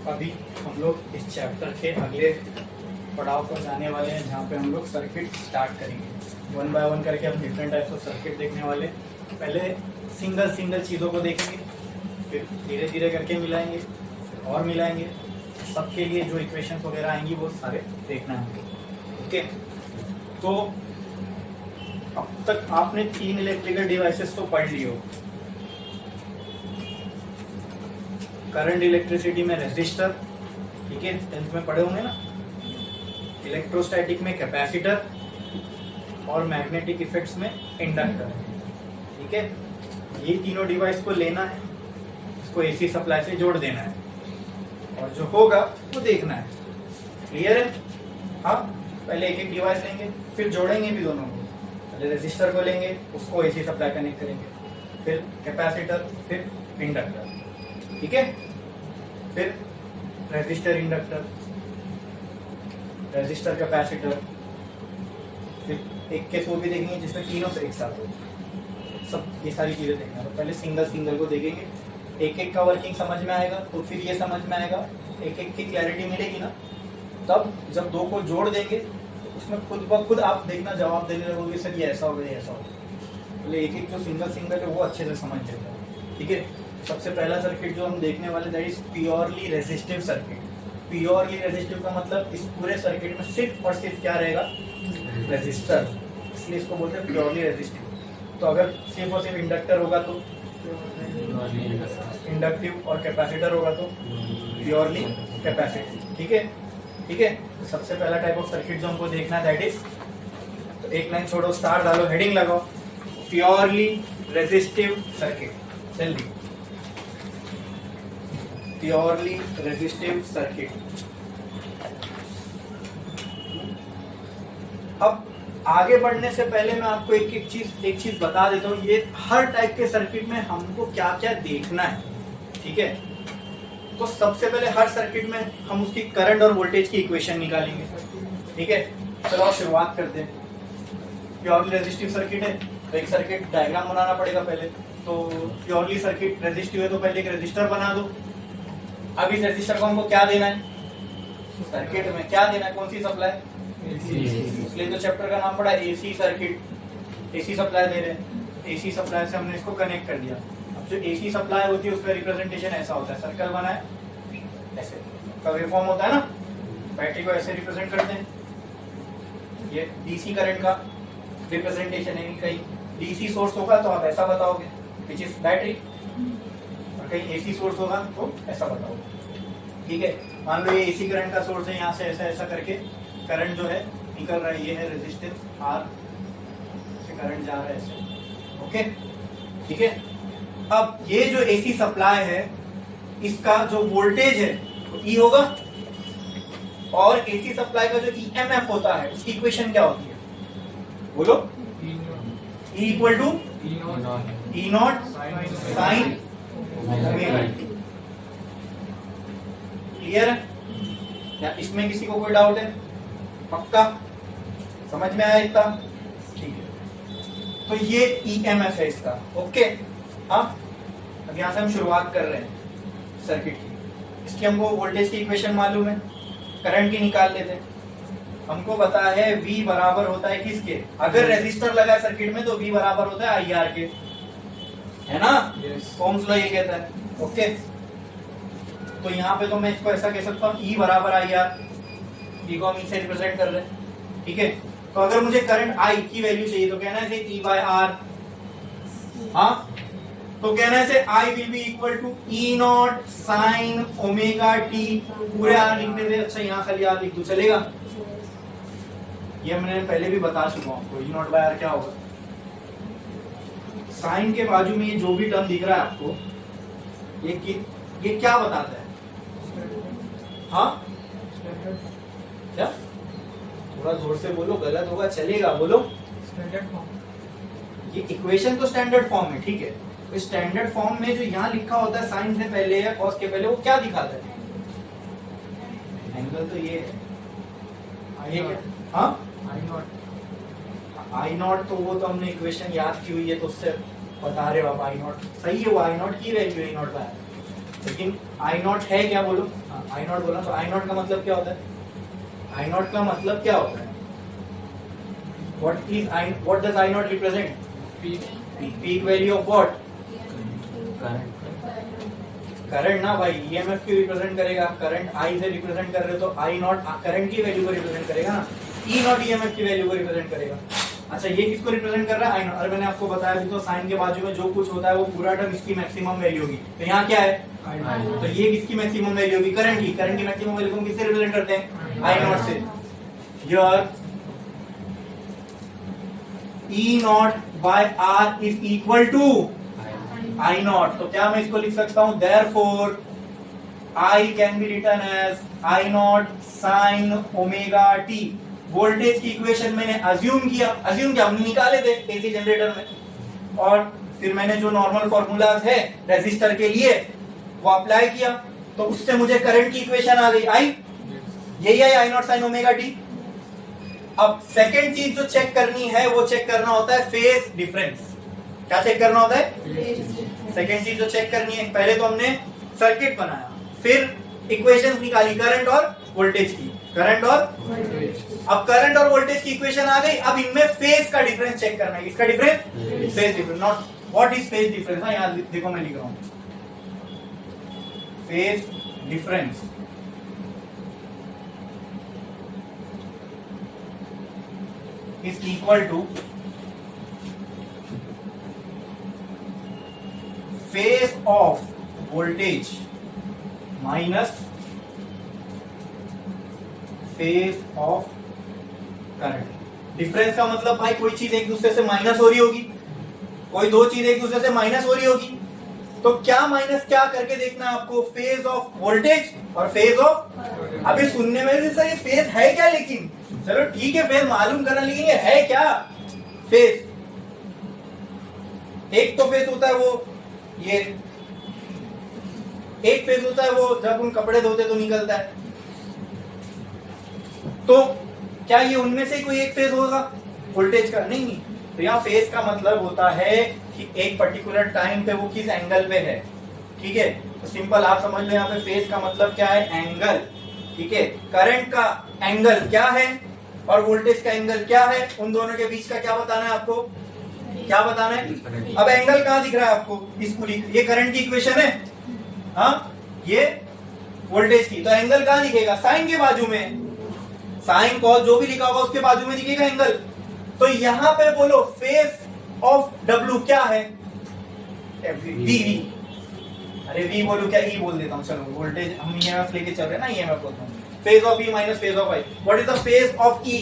अभी हम लोग इस चैप्टर के अगले पड़ाव पर जाने वाले हैं, जहाँ पे हम लोग सर्किट स्टार्ट करेंगे। वन बाय वन करके हम डिफरेंट टाइप्स ऑफ सर्किट देखने वाले। पहले सिंगल चीज़ों को देखेंगे, फिर धीरे धीरे करके मिलाएंगे, फिर और मिलाएंगे। सबके लिए जो इक्वेशंस वगैरह आएंगी वो सारे देखना है। ओके, तो अब तक आपने 3 इलेक्ट्रिकल डिवाइसेस तो पढ़ लिए हो। करंट इलेक्ट्रिसिटी में रेजिस्टर, ठीक है, 10th में पढ़े होंगे ना। इलेक्ट्रोस्टैटिक में कैपेसिटर और मैग्नेटिक इफेक्ट्स में इंडक्टर, ठीक है। ये तीनों डिवाइस को लेना है, इसको एसी सप्लाई से जोड़ देना है और जो होगा वो देखना है। क्लियर है? हाँ, पहले एक एक डिवाइस लेंगे, फिर जोड़ेंगे भी दोनों को। पहले रेजिस्टर को लेंगे, उसको एसी सप्लाई कनेक्ट करेंगे, फिर कैपेसिटर, फिर इंडक्टर, ठीक है। फिर रेजिस्टर इंडक्टर, रेजिस्टर कैपेसिटर, फिर एक केस वो भी देखेंगे जिसमें तीनों से एक साथ हो। सब ये सारी चीजें देखना है। तो पहले सिंगल को देखेंगे, एक एक का वर्किंग समझ में आएगा तो फिर ये समझ में आएगा, एक एक की क्लैरिटी मिलेगी ना। तब जब दो को जोड़ देंगे तो उसमें खुद ब खुद आप देखना जवाब देने लगोगे, सर ये ऐसा होगा, ये ऐसा होगा। पहले एक एक जो सिंगल है वो अच्छे से समझ लेता है, ठीक है। सबसे पहला सर्किट जो हम देखने वाले that is purely resistive circuit. Purely resistive का मतलब इस पूरे सर्किट में सिर्फ और सिर्फ क्या रहेगा? रेजिस्टर, इसलिए इसको बोलते हैं प्योरली रेजिस्टिव। तो अगर सिर्फ और सिर्फ इंडक्टर होगा तो इंडक्टिव, और कैपेसिटर होगा तो प्योरली कैपेसिटिव, ठीक है, ठीक है। तो सबसे पहला टाइप ऑफ सर्किट जो हमको देखना है दैट इज, तो एक लाइन छोड़ो, स्टार डालो, हेडिंग लगाओ, प्योरली रेजिस्टिव सर्किट। जल्दी, प्योरली रेजिस्टिव सर्किट। अब आगे बढ़ने से पहले मैं आपको एक चीज बता देता हूँ। ये हर टाइप के सर्किट में हमको क्या क्या देखना है, ठीक है। तो सबसे पहले हर सर्किट में हम उसकी करंट और वोल्टेज की इक्वेशन निकालेंगे, ठीक है। चलो शुरुआत करते हैं। प्योरली रेजिस्टिव सर्किट है तो एक सर्किट डायग्राम बनाना पड़ेगा पहले। तो प्योरली सर्किट रेजिस्टिव है तो पहले एक रेजिस्टर बना दो। अब इस रेजिस्टर को हमको क्या देना है? सर्किट में क्या देना है? कौन सी सप्लाई? इसलिए तो चैप्टर का नाम पड़ा एसी सर्किट। एसी सप्लाई दे रहे हैं, एसी सप्लाई से हमने इसको कनेक्ट कर दिया। अब जो एसी सप्लाई होती है उसका रिप्रेजेंटेशन ऐसा होता है, सर्कल बना है ऐसे, का वेवफॉर्म होता है ना। बैटरी को ऐसे रिप्रेजेंट करते हैं। ये डीसी करंट का रिप्रेजेंटेशन है। कहीं डीसी सोर्स होगा तो आप ऐसा बताओगे, विच इज बैटरी, और कहीं एसी सोर्स होगा तो ऐसा बताओगे, ठीक है। मान लो ये एसी करंट का सोर्स है, यहाँ से ऐसा ऐसा करके करंट जो है निकल रहा है, ये है रेजिस्टेंस आर से करंट जा रहा है ऐसे, ओके, ठीक है। अब ये जो एसी सप्लाई है इसका जो वोल्टेज है तो ई होगा, और एसी सप्लाई का जो ईएमएफ होता है उसकी इक्वेशन क्या होती है? बोलो। E equal to E not sine omega. Clear है क्या? इसमें किसी को कोई डाउट है? पक्का समझ में आया इतना? ठीक है। तो ये ईएमएफ है इसका, ओके। हाँ, अब यहां से हम शुरुआत कर रहे हैं सर्किट की। इसकी हमको वोल्टेज की इक्वेशन मालूम है, करंट की निकाल लेते हैं। हमको पता है V बराबर होता है किसके? अगर रेजिस्टर लगा है सर्किट में तो V बराबर होता है IR के, है ना। ओम्स लॉ ये कहता है, ओके। तो यहाँ पे तो मैं इसको ऐसा कह सकता हूँ E बराबर IR। E को हम E से रिप्रेजेंट कर रहे हैं, ठीक है। तो अगर मुझे करंट I की वैल्यू चाहिए तो कहना है E बाय R। हाँ, तो कहना है I will be equal to E naught sine omega t. पूरे R लिखने से अच्छा यहाँ खाली R लिख दो, चलेगा? ये मैंने पहले भी बता चुका हूँ आपको, E नॉट बाय R क्या होगा। साइन के बाजू में ये जो भी टर्म दिख रहा है आपको, ये क्या बताता है? हाँ, क्या? थोड़ा जोर से बोलो, गलत होगा चलेगा, बोलो। Standard form. ये इक्वेशन तो स्टैंडर्ड फॉर्म है, ठीक है। तो स्टैंडर्ड फॉर्म में जो यहाँ लिखा होता है साइन से पहले या कॉस के पहले, वो क्या दिखाता है? एंगल तो ये है, हाँ, आई नॉट। तो वो तो हमने इक्वेशन याद की हुई है तो उससे बता रहे हो आप। आई नॉट सही है, वो आई नॉट की वैल्यू है, नॉट बाय। लेकिन आई नॉट है क्या, बोलो आई नॉट बोला, तो आई नॉट का मतलब क्या होता है, आई नॉट का मतलब क्या होता है, what does I not represent? Peak value of what? Current ना भाई, ईएमएफ की रिप्रेजेंट करेगा, करंट आई से रिप्रेजेंट कर रहे हो तो आई नॉट करंट की वैल्यू को रिप्रेजेंट करेगा ना, ई नॉट ईएमएफ की वैल्यू को रिप्रेजेंट करेगा। अच्छा ये किसको रिप्रेजेंट कर रहा है, आई नॉट। और मैंने आपको बताया भी तो साइन के बाजू में जो कुछ होता है वो पूरा टर्म इसकी मैक्सिमम वैल्यू होगी, तो यहाँ क्या है, तो ये किसकी मैक्सिमम वैल्यू होगी, करंट की। करंट की मैक्सिमम वैल्यू को हम किससे रिप्रेजेंट करते हैं, आई नॉट से। Here E not by R is equal to I naught, तो क्या मैं इसको लिख सकता हूं, therefore I can be written as I naught sine omega t. Voltage की इक्वेशन मैंने अज्यूम किया हमने निकाले थे एसी जनरेटर में, और फिर मैंने जो नॉर्मल फॉर्मूलाज है रेजिस्टर के लिए वो अप्लाई किया, तो उससे मुझे करंट की इक्वेशन आ गई, आई यही है आई नॉट साइन ओमेगा टी। अब सेकेंड चीज जो चेक करनी है वो चेक करना होता है फेज डिफरेंस। क्या चेक करना होता है, सेकेंड चीज जो चेक करनी है, पहले तो हमने सर्किट बनाया, फिर इक्वेशंस निकाली करंट और वोल्टेज की, करंट और अब करंट और वोल्टेज की इक्वेशन आ गई, अब इनमें फेज का डिफरेंस चेक करना है। इसका difference, phase difference, not what is phase difference. हाँ यहाँ देखो मैं लिख रहा हूं, phase difference is equal to phase of voltage minus phase of current। Difference का मतलब भाई कोई चीज एक दूसरे से माइनस हो रही होगी, कोई दो चीज एक दूसरे से माइनस हो रही होगी, तो क्या माइनस क्या करके देखना है आपको, फेज ऑफ वोल्टेज और फेज ऑफ। अभी सुनने में भी सर ये फेज है क्या, लेकिन चलो ठीक है फेज मालूम करना, लेकिन ये है क्या फेज। एक तो फेज होता है वो ये, एक फेज होता है वो जब हम कपड़े धोते तो निकलता है, तो क्या ये उनमें से कोई एक फेज होगा वोल्टेज का, नहीं। तो यहाँ फेज का मतलब होता है कि एक पर्टिकुलर टाइम पे वो किस एंगल पे है, ठीक है। तो सिंपल आप समझ लो, यहाँ पे फेज का मतलब क्या है, एंगल, ठीक है। करंट का एंगल क्या है और वोल्टेज का एंगल क्या है, उन दोनों के बीच का क्या बताना है आपको, क्या बताना है। अब एंगल कहाँ दिख रहा है आपको, इस पूरी, ये करंट की इक्वेशन है, हाँ ये वोल्टेज की, तो एंगल कहाँ दिखेगा, साइन के बाजू में, साइन कॉस जो भी लिखा होगा उसके बाजू में दिखेगा एंगल। तो यहां पे बोलो फेज ऑफ डब्ल्यू क्या है, वी। अरे वी बोलू क्या, ई बोल देता हूं, चलो वोल्टेज हम ईएमएफ लेके चल रहे हैं ना, ईएमएफ बोलता हूं, phase of E minus phase of I. What is the phase of E,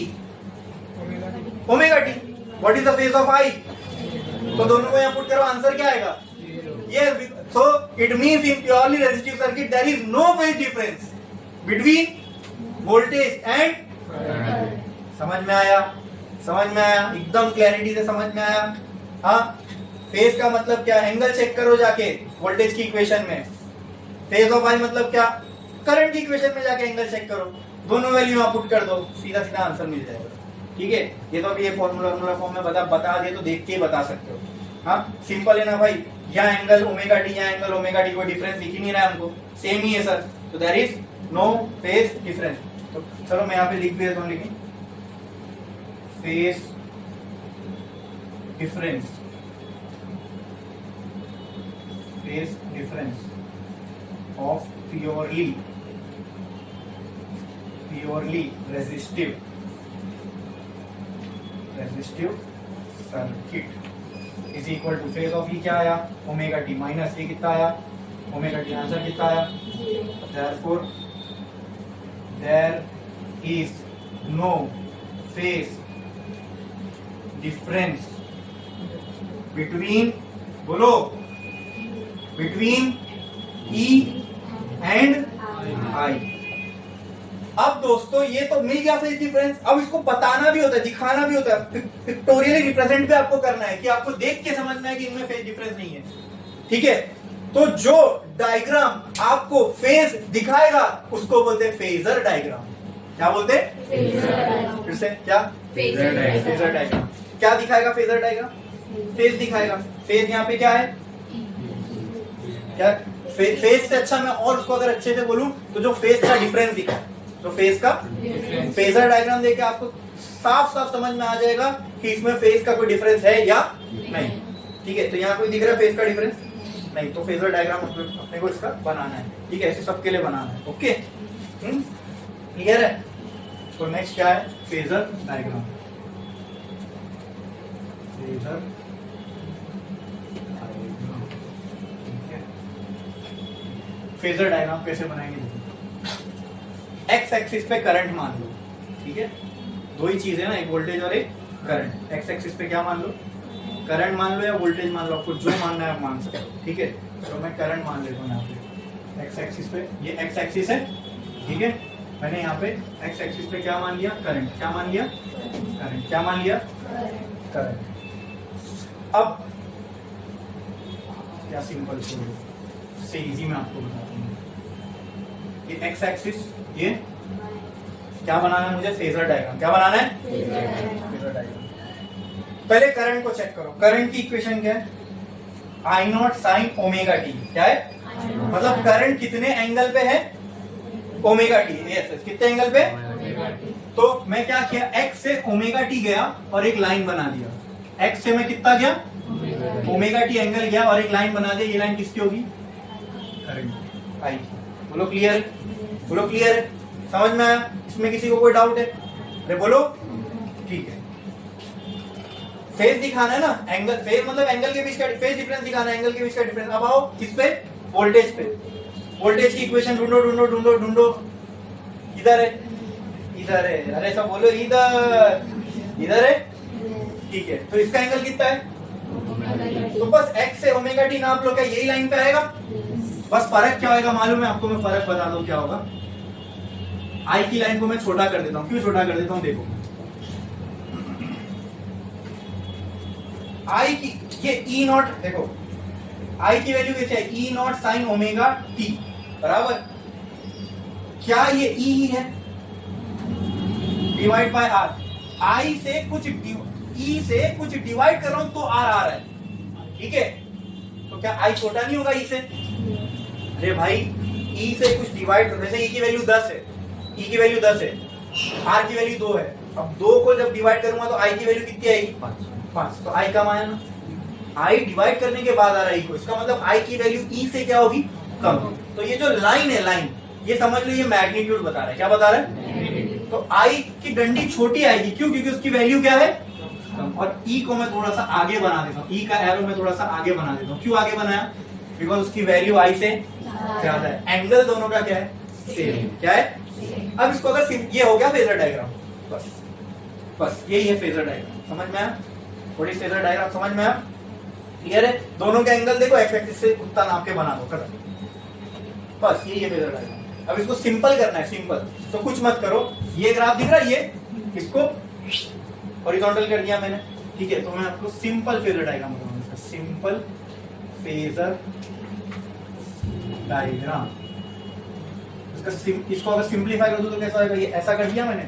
omega T. What is the phase of I, तो दोनों को यहां पुट करो, आंसर क्या आएगा, ये। So it means in purely resistive circuit there is no phase difference between voltage and, समझ में आया, समझ में आया, एकदम क्लैरिटी से समझ में आया। हाँ फेज का मतलब क्या, एंगल चेक करो जाके वोल्टेज की इक्वेशन में, फेज ऑफ आई मतलब क्या, करंट की इक्वेशन में जाके एंगल चेक करो, दोनों वैल्यू यहां पुट कर दो, सीधा सीधा आंसर मिल जाएगा, ठीक है। ये तो अभी ये फॉर्मूला फॉर्म में बता दिए, तो देख के ही बता सकते हो। हाँ सिंपल है ना भाई, यहाँ एंगल ओमेगा टी, यहाँ एंगल ओमेगा टी, कोई डिफरेंस दिख ही नहीं रहा है हमको, सेम ही है सर, तो there is no phase difference. तो चलो मैं यहाँ पे लिख भी देता हूँ, लेकिन phase difference, phase difference of purely resistive circuit is equal to phase of E क्या आया, ओमेगा टी माइनस ये कितना आया, ओमेगा टी, आंसर कितना आया, therefore there is no phase difference between, बोलो, between E and I। अब दोस्तों ये तो मिल गया फेज डिफरेंस, अब इसको बताना भी होता है, दिखाना भी होता है, पिक्टोरियली रिप्रेजेंट भी आपको करना है कि आपको देख के समझना है कि इनमें फेज डिफरेंस नहीं है, ठीक है। तो जो डायग्राम आपको फेज दिखाएगा उसको बोलते हैं फेजर डायग्राम। क्या बोलते हैं, फिर से क्या, फेजर डायग्राम। क्या दिखाएगा फेजर डायग्राम, फेज दिखाएगा। फेज यहाँ पे क्या है, क्या फेज से अच्छा मैं और उसको अगर अच्छे से बोलूं तो जो फेज का डिफरेंस दिखा है, तो फेज का फेजर डायग्राम देके आपको साफ साफ समझ में आ जाएगा कि इसमें फेज का कोई डिफरेंस है या नहीं। ठीक है, तो यहाँ कोई दिख रहा है फेज का डिफरेंस नहीं, तो फेजर डायग्राम अपने को इसका बनाना है। ठीक है, ऐसे सबके लिए बनाना है। ओके, क्लियर है? तो नेक्स्ट क्या है? Phasor diagram. Phasor phasor diagram कैसे बनाएंगे? एक्स एक्सिस पे करंट मान लो। ठीक है, दो ही चीज है ना, एक वोल्टेज और एक करंट। एक्स एक्सिस पे क्या मान लो? करंट मान लो या वोल्टेज मान लो, आपको जो मानना है आप मान सकते हो। ठीक है, तो मैं करंट मान लेता हूँ यहाँ पे एक्स एक्सिस पे। ये एक्स एक्सिस है। ठीक है, मैंने यहाँ पे एक्स एक्सिस पे क्या मान लिया? करंट। क्या मान लिया? करंट। क्या मान लिया? करंट। अब क्या सिंपल से इजी मैं आपको बताता हूँ। ये एक्स एक्सिस, ये क्या बनाना है मुझे? Phasor diagram. क्या बनाना है? Phasor diagram. पहले करंट को चेक करो। करंट की इक्वेशन क्या है? आई नॉट साइन ओमेगा टी। क्या है? मतलब करंट कितने एंगल पे है? Omega T. यस, कितने एंगल पे? तो मैं क्या किया? एक्स से ओमेगा टी गया और एक लाइन बना दिया। एक्स से मैं कितना गया? ओमेगा टी एंगल गया और एक लाइन बना दिया। ये लाइन किसकी होगी? Current I. बोलो क्लियर? बोलो क्लियर है? समझ में आया? इसमें किसी को कोई डाउट है? अरे बोलो। ठीक है, फेज दिखाना है ना, एंगल। फेज मतलब एंगल के बीच का फेज डिफरेंस दिखाना है, एंगल के बीच का डिफरेंस। अब आओ किस पे? वोल्टेज पे। वोल्टेज की इक्वेशन ढूंढो ढूंढो ढूंढो ढूंढो। इधर है, इधर है। अरे सब बोलो इधर, इधर है। ठीक है, तो इसका एंगल कितना है? तो बस x से ओमेगा टी नाप लो। क्या यही लाइन पे आएगा? बस फर्क क्या होगा मालूम है आपको? मैं फर्क बता दूं क्या होगा। आई की लाइन को मैं छोटा कर देता हूं। क्यों छोटा कर देता हूं? देखो, आई की ये ई नॉट, देखो आई की वैल्यू कैसे है? ई नॉट साइन ओमेगा टी बराबर, क्या ये ई ही है? Divide by are. आई से कुछ ई से कुछ डिवाइड कर रहा हूं तो आर आ रहा है। ठीक है, तो क्या आई छोटा नहीं होगा ई से? अरे भाई, ई से कुछ डिवाइड कर, जैसे ई की वैल्यू 10 है, ई की वैल्यू 10 है, आर की वैल्यू 2 है। अब 2 को जब डिवाइड करूंगा तो आई की वैल्यू कितनी आएगी? 5। तो आई कम आया ना? आई डिवाइड करने के बाद आ रहा है ई को, इसका मतलब आई की वैल्यू ई से क्या होगी? कम। तो ये जो लाइन है, लाइन ये समझ लो, ये मैग्नीट्यूड बता रहा है। क्या बता रहा है? तो आई की डंडी छोटी आएगी। क्यों? क्योंकि उसकी वैल्यू क्या है? कम। और ई को मैं थोड़ा सा आगे बना देता हूँ, ई का एरो मैं थोड़ा सा आगे बना देता हूँ। क्यों आगे बनाया? बिकॉज उसकी वैल्यू आई से ज्यादा है। एंगल दोनों का क्या है? सेम। क्या है? अब इसको अगर ये हो गया फेजर डायग्राम। बस बस यही है फेजर डायग्राम। समझ में आया? थोड़ी फेजर डायग्राम समझ में आया? क्लियर है? दोनों के एंगल देखो, एक्स एक्सिस से कुत्ता नाप के बना दो, खत्म। बस यही है फेजर डायग्राम। अब इसको सिंपल करना है, सिंपल। तो कुछ मत करो। ये ग्राफ दिख रहा है, ये इसको हॉरिजॉन्टल कर दिया मैंने। ठीक है, तो मैं आपको सिंपल फेजर डायग्राम बताऊंगा। Simple phasor diagram. इसको अगर सिंप्लीफाई कर दूं तो कैसा होगा? ये ऐसा कर दिया मैंने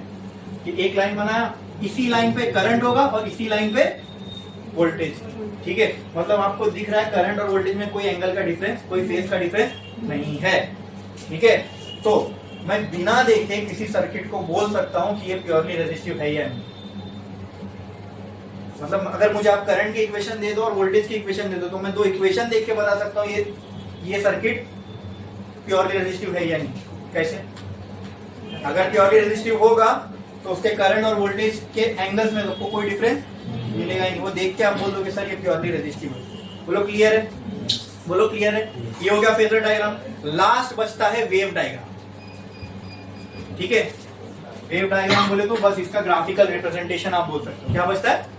कि एक लाइन बनाया, इसी लाइन पे करंट होगा और इसी लाइन पे वोल्टेज। ठीक है, मतलब आपको दिख रहा है करंट और वोल्टेज में कोई एंगल का डिफरेंस, कोई फेज का डिफरेंस नहीं है। ठीक है, तो मैं बिना देखे किसी सर्किट को बोल सकता हूं कि ये प्योरली रेजिस्टिव है या नहीं। मतलब अगर मुझे आप करंट की इक्वेशन दे दो और वोल्टेज की इक्वेशन दे दो, तो मैं दो इक्वेशन देख के बता सकता हूँ ये सर्किट प्योरली रेजिस्टिव है या नहीं। कैसे? अगर प्योरली रेजिस्टिव होगा तो उसके करंट और वोल्टेज के एंगल्स में आपको कोई डिफरेंस मिलेगा नहीं। वो देख के आप बोल दो कि सर ये प्योरली रेजिस्टिव है। बोलो क्लियर है? बोलो क्लियर है? ये हो गया फेजर डायग्राम। लास्ट बचता है वेव डायग्राम। ठीक है, वेव डायग्राम बोले तो बस इसका ग्राफिकल रिप्रेजेंटेशन आप बोल सकते हो। क्या बचता है?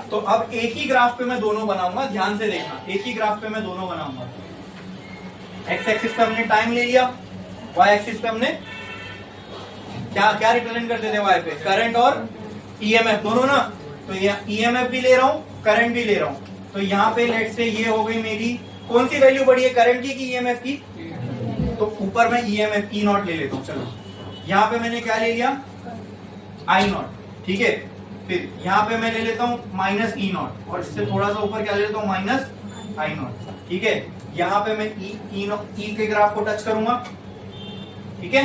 तो अब एक ही ग्राफ पे मैं दोनों बनाऊंगा, ध्यान से देखना। एक ही ग्राफ पे मैं दोनों बनाऊंगा। एक्स एक्सिस पे हमने टाइम ले लिया, वाई एक्सिस पे हमने क्या क्या रिप्रेजेंट करते थे? वाई पे करंट और ईएमएफ दोनों ना। तो ये ईएमएफ भी ले रहा हूँ, करंट भी ले रहा हूँ। तो यहाँ पे लेट से ये हो गई मेरी, कौन सी वैल्यू बढ़ी है? करंट की ईएमएफ की? तो ऊपर मैं ईएमएफ ई नॉट ले लेता हूँ। चलो, यहाँ पे मैंने क्या ले लिया? आई नॉट। ठीक है, फिर यहाँ पे मैं ले लेता हूँ माइनस ई नॉट, और इससे थोड़ा सा ऊपर क्या ले लेता हूँ? Minus I not. ठीक है, यहाँ पे मैं ई के ग्राफ को टच करूंगा, ठीक है,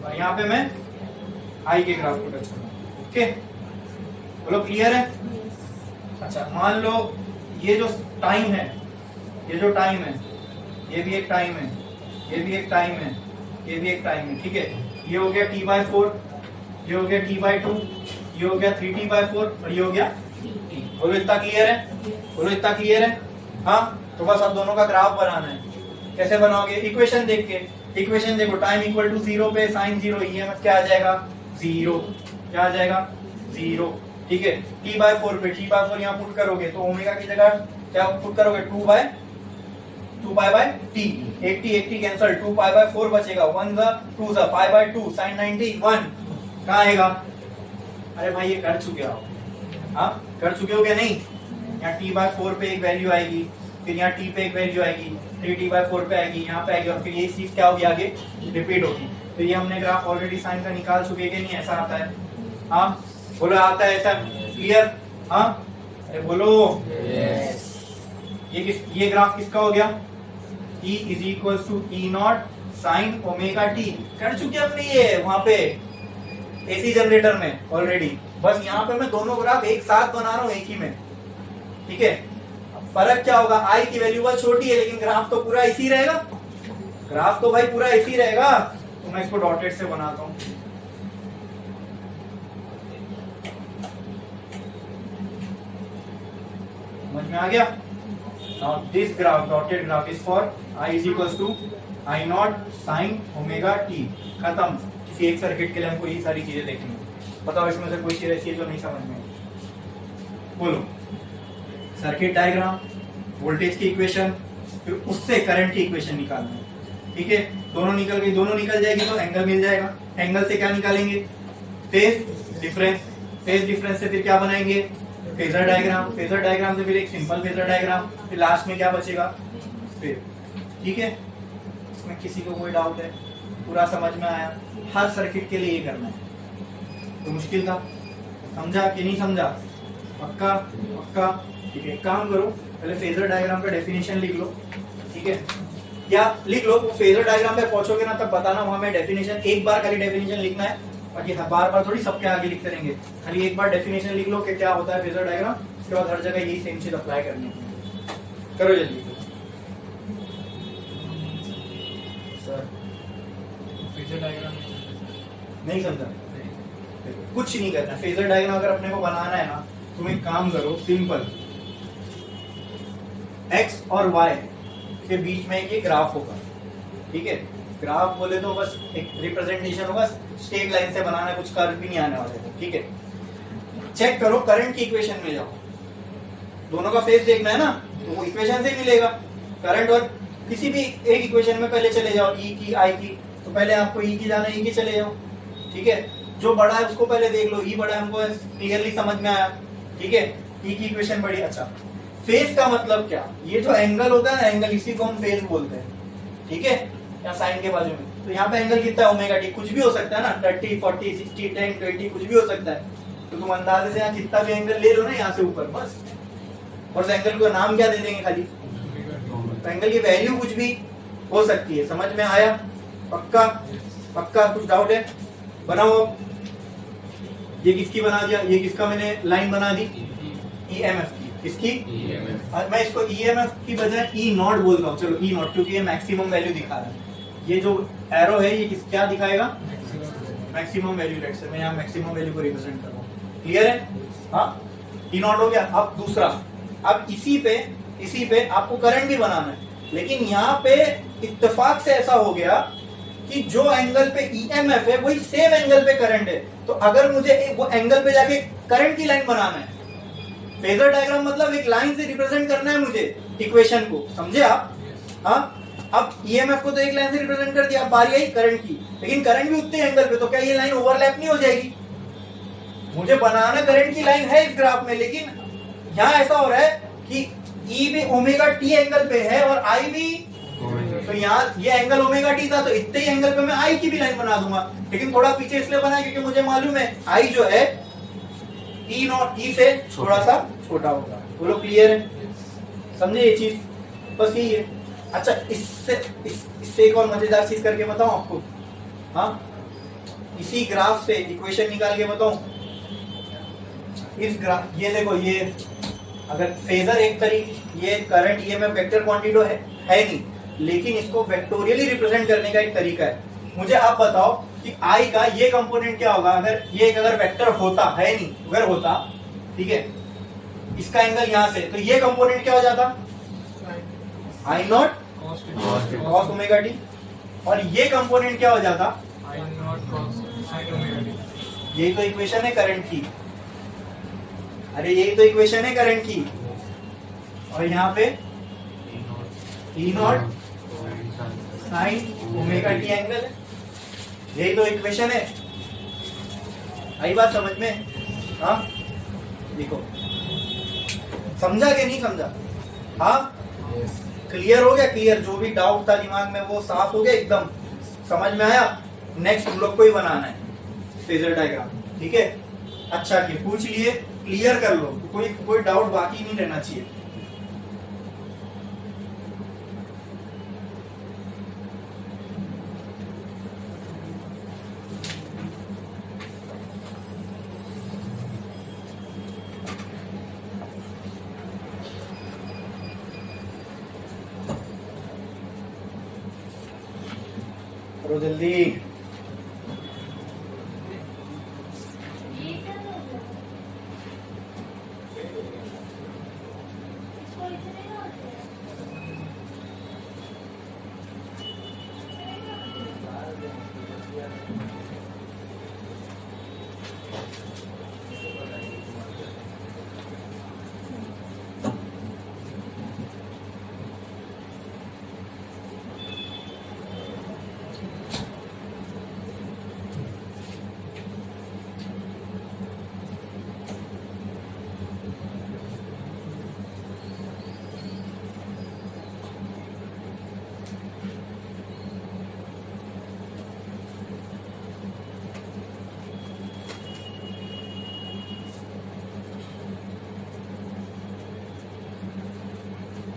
और यहाँ पे मैं आई के ग्राफ को टच करूंगा। ओके, बोलो क्लियर है? अच्छा, मान लो ये जो टाइम है, ये जो टाइम है, ये भी एक टाइम है, ये भी एक टाइम है, ये भी एक टाइम है, ठीक है। ये हो गया t/4, ये हो गया t/2, ये हो गया 3t/4 और ये हो गया t। बोलो इतना क्लियर है? बोलो इतना क्लियर है? हाँ, तो बस अब दोनों का ग्राफ बनाना है। कैसे बनाओगे? इक्वेशन देख के। इक्वेशन देखो, टाइम इक्वल टू 0 पे साइन 0, ईएमएफ क्या आ जाएगा? 0। क्या आ जाएगा? 0। ठीक है, t/4 पे t/4 यहाँ पुट करोगे तो ओमेगा की जगह क्या पुट करोगे? 2 एक t कैंसल, 2π/4 बचेगा, 1 ज़ा 2 ज़ा π/2 sin 90 1 कहाँ आएगा? अरे भाई ये कर चुके हो, हाँ कर चुके हो क्या? नहीं, यहाँ t/4 पे एक वैल्यू आएगी, फिर यहाँ t पे एक वैल्यू आएगी, 3t/4 पे आएगी, यहाँ पे आएगी, और फिर ये चीज क्या होगी? आगे रिपीट होगी। तो ये हमने ग्राफ ऑलरेडी साइन का निकाल चुके हैं, नहीं ऐसा आता है? हाँ बोलो, आता है ऐसा? क्लियर? हाँ, अरे बोलो yes. ये ग्राफ किसका हो गया? E is equal to E0 sine omega t। कर चुके हमने ये वहां पे एसी जनरेटर में ऑलरेडी। बस यहाँ पे मैं दोनों ग्राफ एक साथ बना रहा हूँ एक ही में, ठीक है। फर्क क्या होगा? आई की वैल्यू बहुत छोटी है, लेकिन ग्राफ तो पूरा इसी रहेगा। ग्राफ तो भाई पूरा इसी रहेगा। तो मैं इसको डॉटेड से बनाता हूँ। समझ में आ गया? Now this graph, dotted graph is for I is equals to I0 sin omega t। खत्म। किसी एक सर्किट के लिए हमको ये सारी चीजें देखनी है। बताओ इसमें से कोई चीज ऐसी है जो नहीं समझ में? बोलो। सर्किट डायग्राम, वोल्टेज की इक्वेशन, फिर उससे करंट की इक्वेशन निकालना है, ठीक है। दोनों निकल गई, दोनों निकल जाएगी तो एंगल मिल जाएगा। एंगल से क्या निकालेंगे? Phase difference. फेज डिफरेंस से फिर क्या बनाएंगे? Phasor diagram. फेजर डायग्राम से फिर एक सिंपल फेजर डायग्राम, फिर लास्ट में क्या बचेगा? फिर, ठीक है। इसमें किसी को कोई डाउट है? पूरा समझ में आया? हर सर्किट के लिए ये करना है। तो मुश्किल था? समझा कि नहीं समझा? पक्का? पक्का? ठीक है, काम करो, पहले फेजर डायग्राम का डेफिनेशन लिख लो, ठीक है। या लिख लो, फेजर डायग्राम पे पहुंचोगे ना तब बताना, वहां में डेफिनेशन एक बार खाली डेफिनेशन लिखना है, बाकी बार बार थोड़ी सबके आगे लिखते रहेंगे। खाली एक बार डेफिनेशन लिख लो कि क्या होता है फेजर डायग्राम, उसके बाद हर जगह यही सेम चीज अप्लाई करनी है। करो जल्दी। सर फेजर डायग्राम नहीं समझा? कुछ नहीं करना। फेजर डायग्राम अगर अपने को बनाना है ना, तुम एक काम करो, सिंपल, एक्स और वाई के बीच में एक ग्राफ होगा, ठीक है। ग्राफ बोले तो बस एक रिप्रेजेंटेशन होगा, स्ट्रेट लाइन से बनाना, कुछ कर्व भी नहीं आने वाले, ठीक है। चेक करो, करंट की इक्वेशन में जाओ, दोनों का फेज देखना है ना, तो वो इक्वेशन से मिलेगा। करंट और किसी भी एक इक्वेशन में पहले चले जाओ, ई की आई की, तो पहले आपको ई की जाना, ई की चले जाओ, ठीक है। जो बड़ा है उसको पहले देख लो, ई बड़ा है, हमको क्लियरली समझ में आया, ठीक है। ई की इक्वेशन बड़ी। अच्छा, फेज का मतलब क्या? ये जो एंगल होता है ना, एंगल, इसी को हम फेज बोलते हैं, ठीक है। या साइन के बाजू में, तो यहाँ पे एंगल कितना है? Omega T. कुछ भी हो सकता है ना, 30, 40, 60, 10, 20, कुछ भी हो सकता है। तो तुम अंदाजे से यहाँ कितना भी एंगल ले लो ना, यहाँ से ऊपर, बस। और उस एंगल को नाम क्या दे देंगे? खाली तो एंगल की वैल्यू कुछ भी हो सकती है। समझ में आया? पक्का? पक्का? कुछ डाउट है? बनाओ। ये किसकी बना दिया? ये किसका मैंने लाइन बना दी? ईएमएफ की। किसकी? ईएमएफ। मैं इसको ईएमएफ की बजाय E0 बोल रहा हूँ। चलो E0, क्योंकि ये मैक्सिमम वैल्यू दिखा रहा है। ये जो एरो है ये किस क्या दिखाएगा? Maximum value. लेट्स से मैं यहाँ मैक्सिमम वैल्यू को रिप्रेजेंट कर रहा हूँ। क्लियर है? हाँ, E0 हो गया। अब दूसरा, अब इसी पे आपको करंट भी बनाना है, लेकिन यहाँ पे इत्तेफाक से ऐसा हो गया कि जो एंगल पे ईएमएफ है वही सेम एंगल पे करंट है। तो अगर मुझे वो एंगल पे जाके करंट की लाइन बनाना है, फेजर डायग्राम मतलब एक लाइन से रिप्रेजेंट करना है मुझे इक्वेशन को, समझे आप? हाँ, अब ईएमएफ को तो एक लाइन से रिप्रेजेंट कर दिया, अब बारी आई करंट की, लेकिन करंट भी उतने एंगल पे, तो क्या ये लाइन ओवरलैप नहीं हो जाएगी? मुझे बनाना करंट की लाइन है इस ग्राफ में, लेकिन यहाँ ऐसा हो रहा है कि ई भी ओमेगा टी एंगल पे है और आई भी, तो यहाँ ये एंगल ओमेगा टी था, तो इतने ही एंगल पे मैं आई की भी लाइन बना दूंगा। लेकिन थोड़ा पीछे इसलिए बनाया क्योंकि मुझे मालूम है आई जो है ई से थोड़ा सा छोटा होगा। बोलो क्लियर है? समझे ये चीज? बस यही है। अच्छा इससे एक और मजेदार चीज करके बताऊं आपको, हाँ इसी ग्राफ से इक्वेशन निकाल के बताऊं। इस ग्राफ ये देखो, ये अगर फेजर एक तरीके, ये करंट ईएमएफ वेक्टर क्वांटिटी है नहीं, लेकिन इसको वेक्टोरियली रिप्रेजेंट करने का एक तरीका है। मुझे आप बताओ कि आई का ये कंपोनेंट क्या होगा अगर ये अगर वेक्टर होता, है नहीं, अगर होता, ठीक है, इसका एंगल यहां से, तो ये कंपोनेंट क्या हो जाता, I naught cos omega T, और ये कंपोनेंट क्या हो जाता, I naught cos sine omega T. यही तो इक्वेशन है करंट की, अरे यही तो इक्वेशन है करंट की, और यहाँ पे E not sine omega T angle है, यही तो इक्वेशन है। आई बात समझ में? हाँ देखो, समझा कि नहीं समझा? हाँ क्लियर हो गया? क्लियर, जो भी डाउट था दिमाग में वो साफ हो गया एकदम, समझ में आया? नेक्स्ट हम लोग को ही बनाना है फेजर डायग्राम, ठीक है? अच्छा कि पूछ लिए, क्लियर कर लो, कोई डाउट बाकी नहीं रहना चाहिए। करो जल्दी।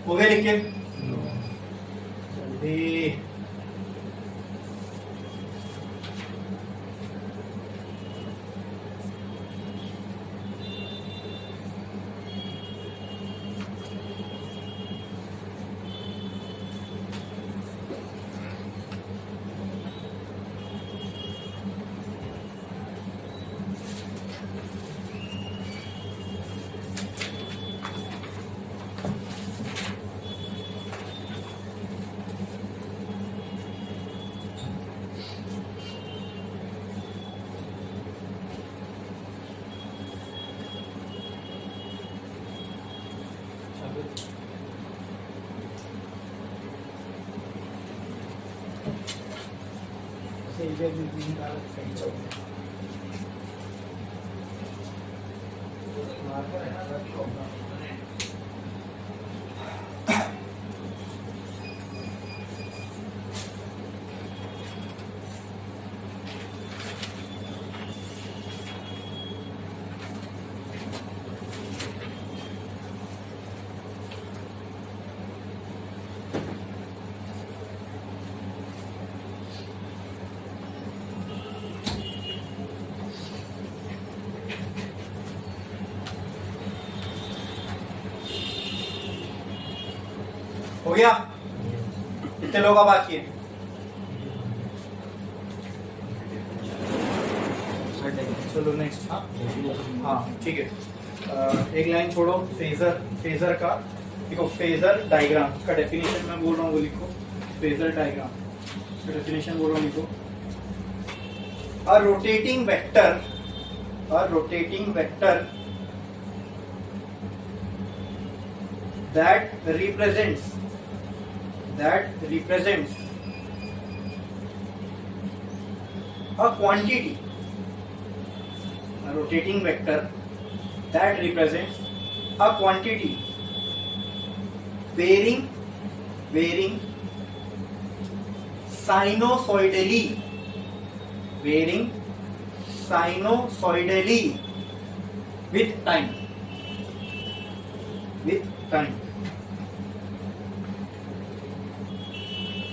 हो गया लिख के जल्दी। हो गया? कितने लोग अब बाकी है? चलो नेक्स्ट। हाँ ठीक है, एक लाइन छोड़ो। फेजर का देखो, फेजर डायग्राम का डेफिनेशन मैं बोल रहा हूँ वो लिखो। फेजर डायग्राम का डेफिनेशन बोल रहा हूँ लिखो। अ rotating vector that represents a quantity, a rotating vector that represents a quantity varying sinusoidally with time,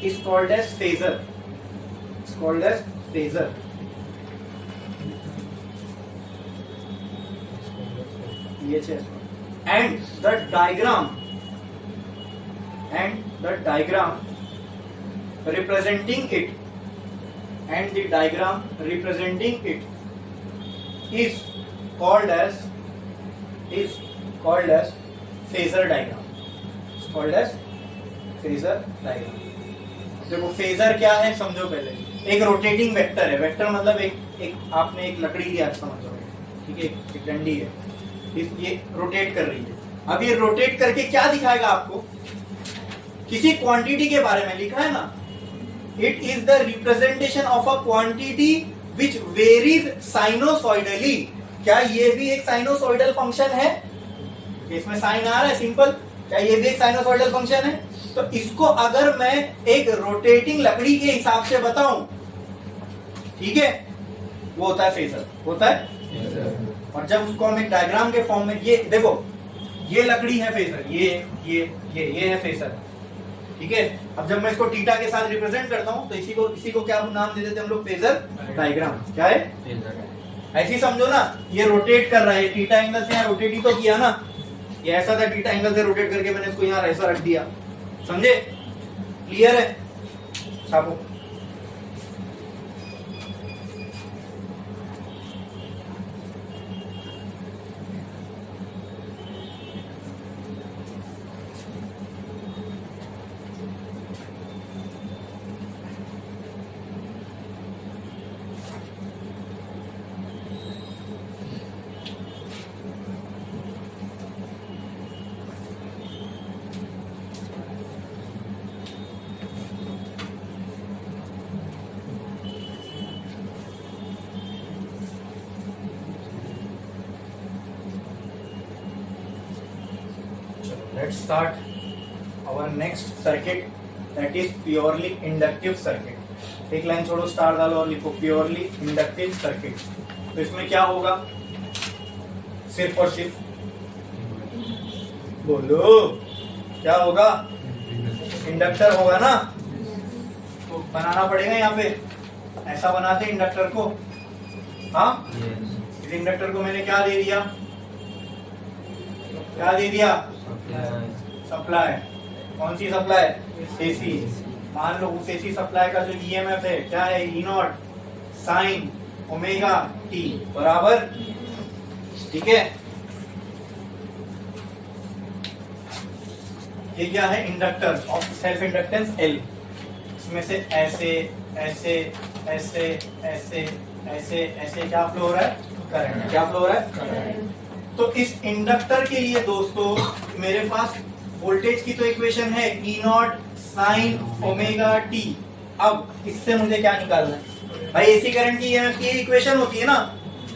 is called as phasor. It's called as phasor. And the diagram representing it is called as phasor diagram. It's called as phasor diagram. देखो phasor क्या है समझो पहले. एक rotating vector है. Vector मतलब एक आपने एक लकड़ी लिया समझ लो, ठीक है, एक डंडी है, ये रोटेट कर रही है. अब ये रोटेट करके क्या दिखाएगा आपको? किसी क्वांटिटी के बारे में लिखा है ना. It is the representation of a quantity which varies sinusoidally. क्या ये भी एक साइनोसॉइडल फंक्शन है? इसमें साइन आ रहा है सिंपल. क्या ये भी एक साइनोसॉइडल फंक्शन है? तो इसको अगर मैं एक रोटेटिंग लकड़ी के हिसाब से बताऊं, ठीक है, वो होता है फेजर, होता है. और जब उसको हम एक डायग्राम के फॉर्म में, ये देखो ये लकड़ी है फेजर, ये है फेजर, ठीक है. अब जब मैं इसको थीटा के साथ रिप्रेजेंट करता हूं तो इसी को क्या नाम दे देते हैं हम लोग? Phasor diagram. क्या है? ऐसी समझो ना, ये रोटेट कर रहा है, थीटा एंगल से यहाँ रोटेट ही तो किया ना. ये ऐसा था, थीटा एंगल से रोटेट करके मैंने इसको यहाँ ऐसा रख दिया. समझे? क्लियर है? छापो. Let's start our next circuit, that is purely inductive circuit. एक लाइन छोड़ो, स्टार डालो और लिखो purely inductive circuit. तो इसमें क्या होगा? सिर्फ और सिर्फ बोलो क्या होगा? इंडक्टर होगा ना. तो बनाना पड़ेगा यहाँ पे. ऐसा बनाते इंडक्टर को. हाँ, इस इंडक्टर को मैंने क्या दे दिया? क्या दे दिया? सप्लाई. कौन सी सप्लाई? एसी. मान लो उस एसी सप्लाई का जो ईएमएफ है क्या है? ई नॉट साइन ओमेगा टी बराबर, ठीक है. ये क्या है? Inductor of self inductance L. इसमें से ऐसे ऐसे ऐसे ऐसे ऐसे ऐसे क्या फ्लो हो रहा है? करंट. क्या फ्लो हो रहा है? करंट. तो इस इंडक्टर के लिए दोस्तों मेरे पास वोल्टेज की तो इक्वेशन है ई नॉट साइन ओमेगा टी. अब इससे मुझे क्या निकालना है भाई? एसी करंट की ईएमएफ की इक्वेशन होती है ना.